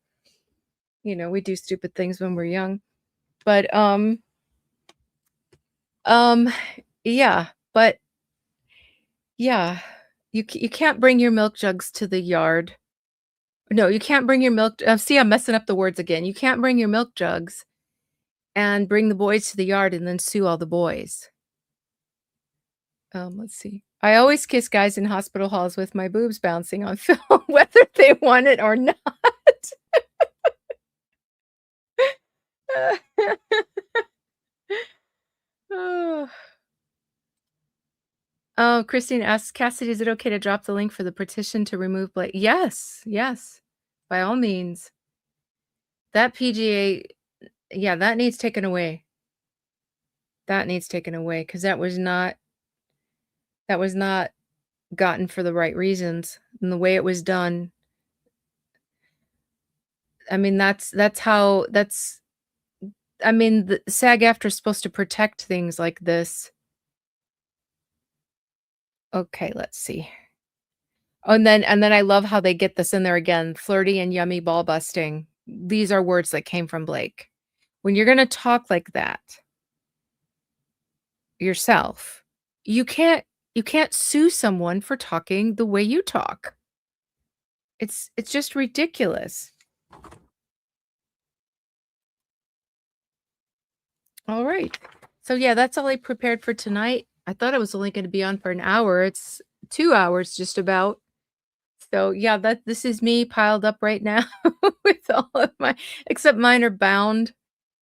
we do stupid things when we're young. But, um, yeah, but yeah, you can't bring your milk jugs to the yard. No, you can't bring your see, I'm messing up the words again. You can't bring your milk jugs and bring the boys to the yard and then sue all the boys. Let's see. I always kiss guys in hospital halls with my boobs bouncing on film, whether they want it or not. Oh. Oh, Christine asks, Cassidy, is it okay to drop the link for the petition to remove Blake? Yes, yes, by all means. That PGA, yeah, that needs taken away. That needs taken away because that was not gotten for the right reasons, and the way it was done. I mean, I mean, the SAG-AFTRA is supposed to protect things like this. Okay, let's see. Oh, and then I love how they get this in there again, flirty and yummy ball busting. These are words that came from Blake. When you're gonna talk like that yourself, you can't you can't sue someone for talking the way you talk. It's just ridiculous. All right. So yeah, that's all I prepared for tonight. I thought I was only going to be on for an hour. It's 2 hours just about. So yeah, that this is me piled up right now with all of my except mine are bound.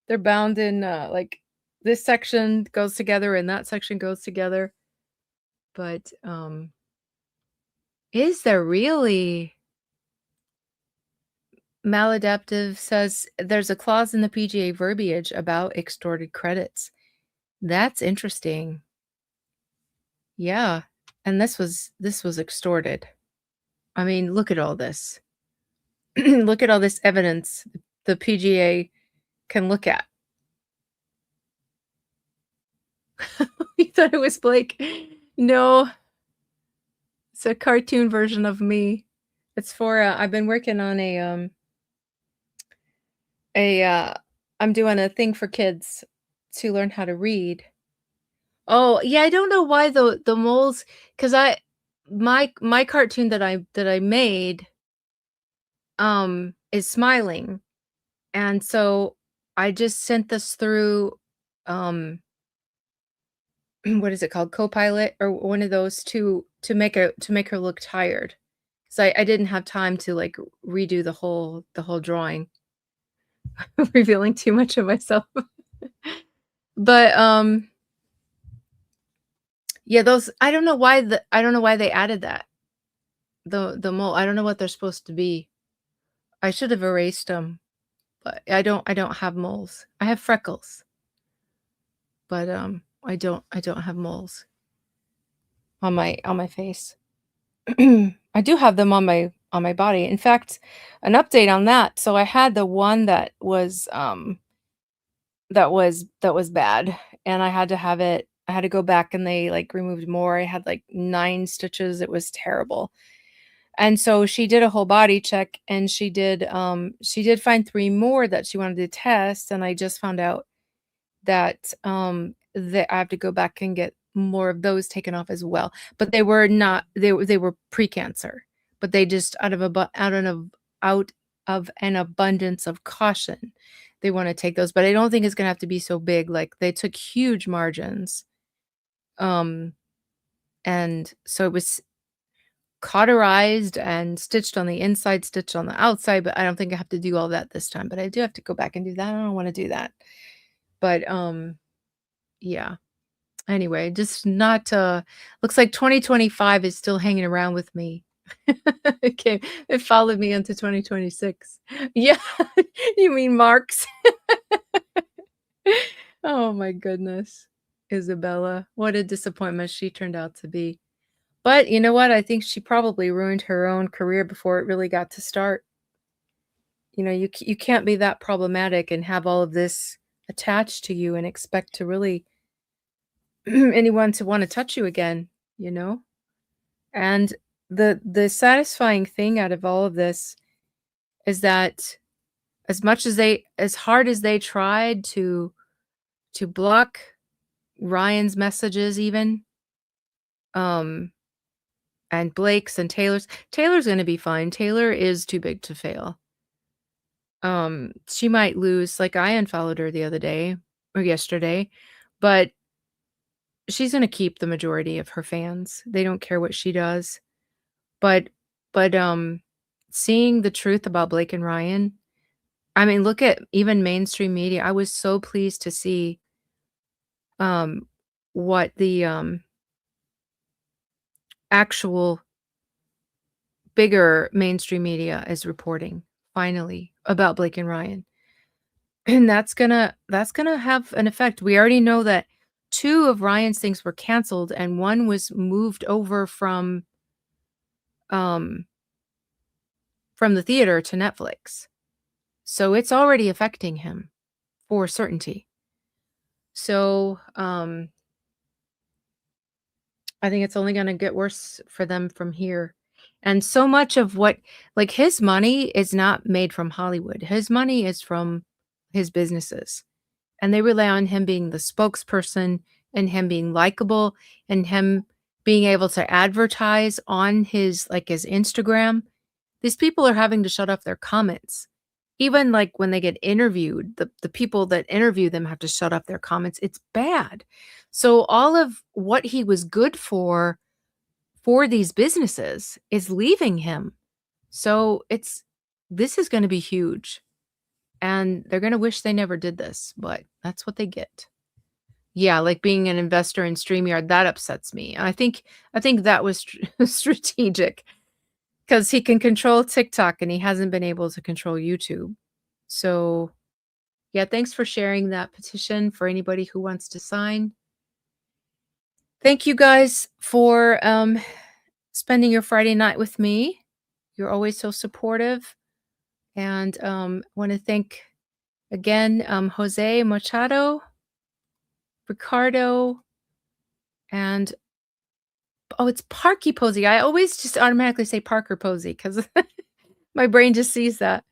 They're bound in like this section goes together and that section goes together. But is there really? Maladaptive says there's a clause in the PGA verbiage about extorted credits. That's interesting. Yeah. And this was extorted. I mean, look at all this. Look at all this evidence the PGA can look at. You thought it was Blake? No, it's a cartoon version of me. It's for I've been working on a I'm doing a thing for kids to learn how to read. Oh, yeah, I don't know why the moles, cause my cartoon that I made, is smiling, and so I just sent this through, um, what is it called? Copilot or one of those to make her look tired. 'Cause I didn't have time to, like, redo the whole drawing, revealing too much of myself. But, yeah, those I don't know why they added that. The mole, I don't know what they're supposed to be. I should have erased them, but I don't have moles. I have freckles, but, I don't have moles on my face. I do have them on my body. In fact, an update on that. So I had the one that was bad, and I had to go back and they, like, removed more. I had, like, 9 stitches. It was terrible. And so she did a whole body check and she did find 3 more that she wanted to test, and I just found out that I have to go back and get more of those taken off as well. But they were not they were precancer, but they just out of an abundance of caution, they wanna take those, but I don't think it's gonna have to be so big, like, they took huge margins, um, and so it was cauterized and stitched on the inside, stitched on the outside, but I don't think I have to do all that this time, but I do have to go back and do that. I don't wanna do that. But, yeah. Anyway, just not, looks like 2025 is still hanging around with me. Okay, it followed me into 2026. Yeah, you mean Marks? Oh my goodness. Isabella, what a disappointment she turned out to be. But you know what? I think she probably ruined her own career before it really got to start. You know, you can't be that problematic and have all of this attached to you and expect to really anyone to wanna touch you again, you know? And the satisfying thing out of all of this is that as hard as they tried to block Ryan's messages even, um, and Blake's and Taylor's gonna be fine. Taylor is too big to fail. She might lose, like, I unfollowed her the other day or yesterday, but she's gonna keep the majority of her fans. They don't care what she does. But but seeing the truth about Blake and Ryan, I mean, look at even mainstream media. I was so pleased to see, um, what the, actual bigger mainstream media is reporting, finally, about Blake and Ryan. And that's gonna have an effect. We already know that 2 of Ryan's things were canceled and 1 was moved over um, from the theater to Netflix. So it's already affecting him. for certainty. So, I think it's only gonna get worse for them from here. And so much of what like, his money is not made from Hollywood. His money is from his businesses, and they rely on him being the spokesperson and him being likable and him being able to advertise on his, like, his Instagram. These people are having to shut off their comments. Even, like, when they get interviewed, the people that interview them have to shut off their comments. It's bad. So all of what he was good for these businesses is leaving him. So this is gonna be huge, and they're gonna wish they never did this, but that's what they get. Yeah, like being an investor in StreamYard, that upsets me. I think that was strategic because he can control TikTok and he hasn't been able to control YouTube. So, yeah, thanks for sharing that petition for anybody who wants to sign. Thank you guys for spending your Friday night with me. You're always so supportive. And want to thank again Jose Machado, Ricardo, and oh, it's Parky Posey. I always just automatically say Parker Posey because my brain just sees that.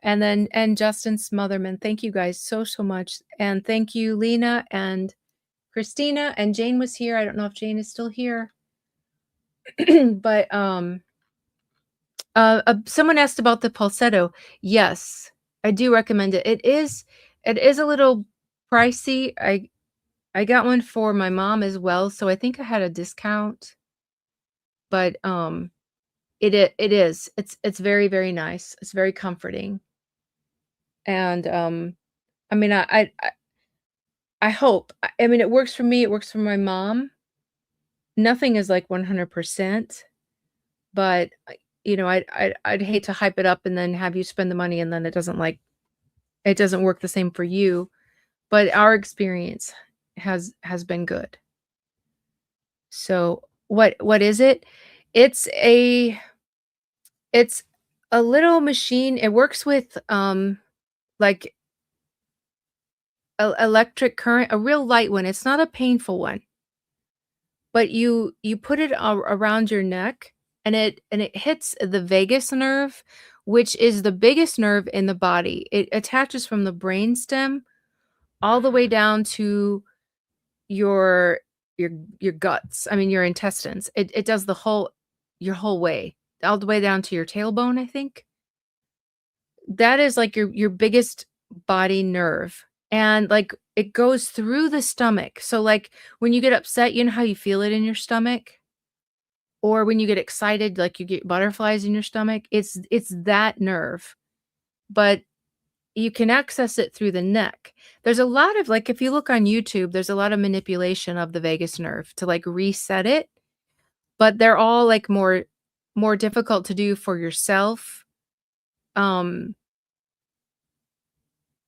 And then and Justin Smotherman. Thank you guys so much. And thank you, Lena and Christina. And Jane was here. I don't know if Jane is still here. But someone asked about the Pulsetto. Yes, I do recommend it. It is a little pricey. I got one for my mom as well, so I think I had a discount. But it is. It's very, very nice. It's very comforting. And I mean I hope. I mean it works for me, it works for my mom. Nothing is like 100%, but I'd hate to hype it up and then have you spend the money and then it doesn't work the same for you. But our experience has been good. So what is it? It's a it's a little machine. It works with like electric current, a real light one. It's not a painful one. But you put it around your neck and it hits the vagus nerve, which is the biggest nerve in the body. It attaches from the brainstem all the way down to your your guts. I mean, your intestines. It does your whole way, all the way down to your tailbone, I think. That is like your biggest body nerve. And like it goes through the stomach. So like when you get upset, you know how you feel it in your stomach? Or when you get excited, like you get butterflies in your stomach, it's that nerve. But you can access it through the neck. There's a lot of like if you look on YouTube, there's a lot of manipulation of the vagus nerve to like reset it, but they're all like more difficult to do for yourself. Um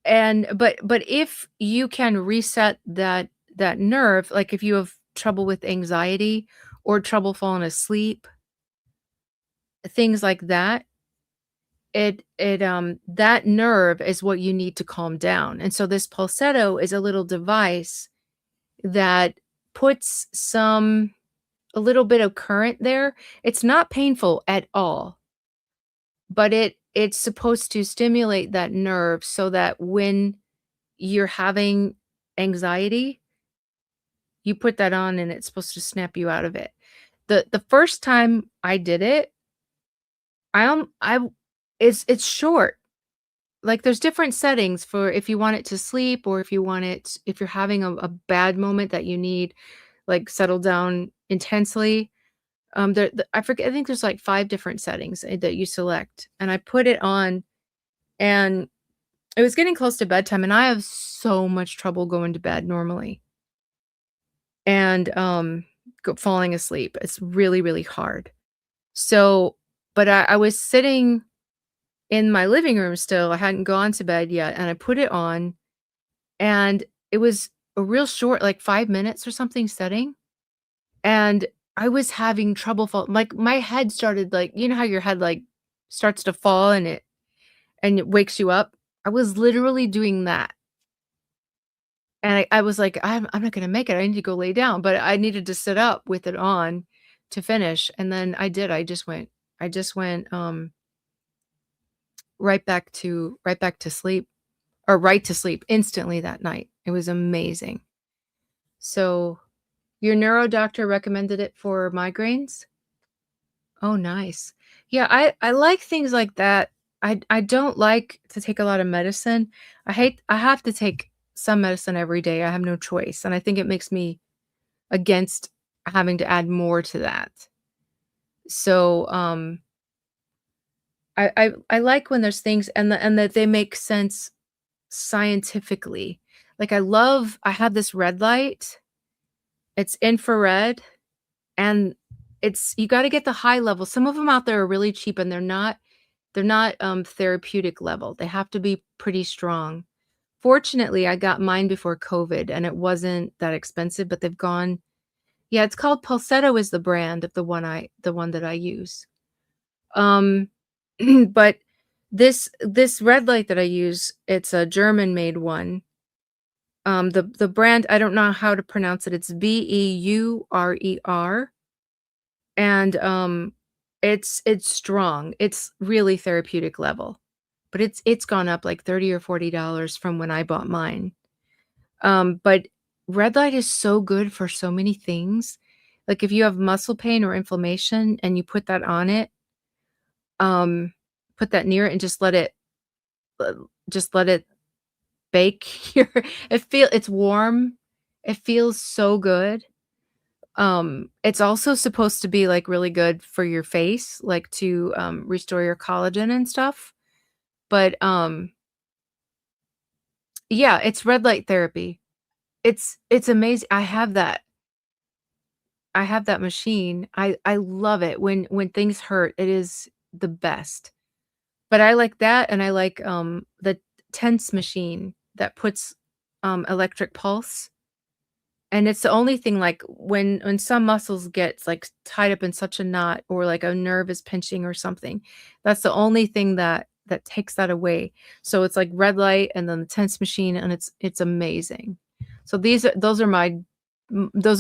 and but if you can reset that nerve, like if you have trouble with anxiety or trouble falling asleep, things like that, that nerve is what you need to calm down. And so this pulsetto is a little device that puts a little bit of current there. It's not painful at all, but it's supposed to stimulate that nerve so that when you're having anxiety, you put that on and it's supposed to snap you out of it. The first time I did it, I it's short. Like there's different settings for if you want it to sleep or if you're having a bad moment that you need like settle down intensely. I forget, I think there's like 5 different settings that you select. And I put it on and it was getting close to bedtime and I have so much trouble going to bed normally. And falling asleep. It's really, really hard. So, but I was sitting in my living room still. I hadn't gone to bed yet, and I put it on, and it was a real short, like 5 minutes or something setting, and I was having trouble fall like, my head started, like you know how your head, like, starts to fall and it wakes you up? I was literally doing that, And I was like, I'm not gonna make it, I need to go lay down," but I needed to sit up with it on to finish, and then I did, I just went right back to sleep, or right to sleep instantly that night. It was amazing. So, your neuro doctor recommended it for migraines? Oh, nice. Yeah, I like things like that. I don't like to take a lot of medicine. I have to take some medicine every day. I have no choice, and I think it makes me against having to add more to that. So, I like when there's things and that they make sense scientifically. Like, I have this red light, it's infrared, and it's you gotta get the high level. Some of them out there are really cheap, and they're not therapeutic level. They have to be pretty strong. Fortunately, I got mine before COVID, and it wasn't that expensive, but they've gone. Yeah, it's called Pulsetto is the brand of the one that I use. Um, but this red light that I use, it's a German-made one. The brand, I don't know how to pronounce it. It's Beurer, and, it's strong. It's really therapeutic level, but it's gone up like 30 or $40 from when I bought mine. But red light is so good for so many things. Like, if you have muscle pain or inflammation and you put that on it, um, put that near it and uh, just let it bake your it's warm. It feels so good. It's also supposed to be, like, really good for your face, like, to, restore your collagen and stuff. But, yeah, it's red light therapy. It's amazing. I have that machine. I love it. When things hurt, it is the best. But I like that, and I like, the TENS machine that puts, electric pulse, and it's the only thing, like, when some muscles gets, like, tied up in such a knot, or, like, a nerve is pinching or something, that's the only thing that takes that away. So it's like red light and then the TENS machine, and it's amazing. So those are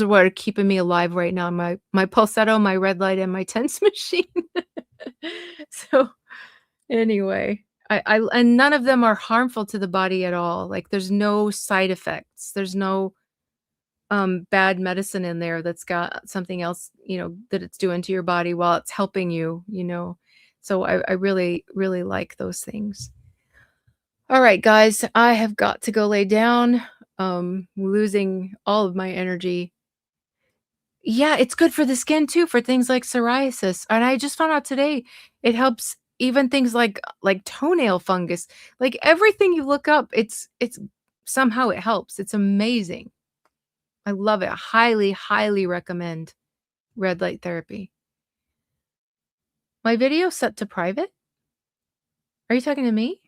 what are keeping me alive right now, my Pulsetto, my red light, and my TENS machine. So, anyway, and none of them are harmful to the body at all. Like, there's no side effects. There's no bad medicine in there that's got something else, that it's doing to your body while it's helping you. So I really, really like those things. All right, guys, I have got to go lay down. Losing all of my energy. Yeah, it's good for the skin too, for things like psoriasis. And I just found out today it helps even things like toenail fungus. Like, everything you look up, it's somehow it helps. It's amazing. I love it. Highly, highly recommend red light therapy. My video set to private? Are you talking to me?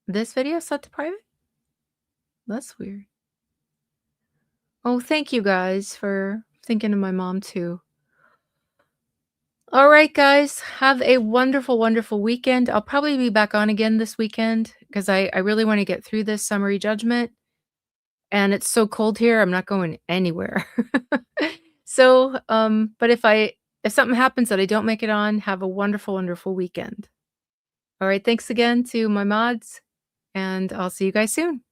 This video set to private? That's weird. Oh, thank you guys for thinking of my mom too. All right, guys, have a wonderful, wonderful weekend. I'll probably be back on again this weekend because I really want to get through this summary judgment. And it's so cold here, I'm not going anywhere. So, but if something happens that I don't make it on, have a wonderful, wonderful weekend. All right, thanks again to my mods, and I'll see you guys soon.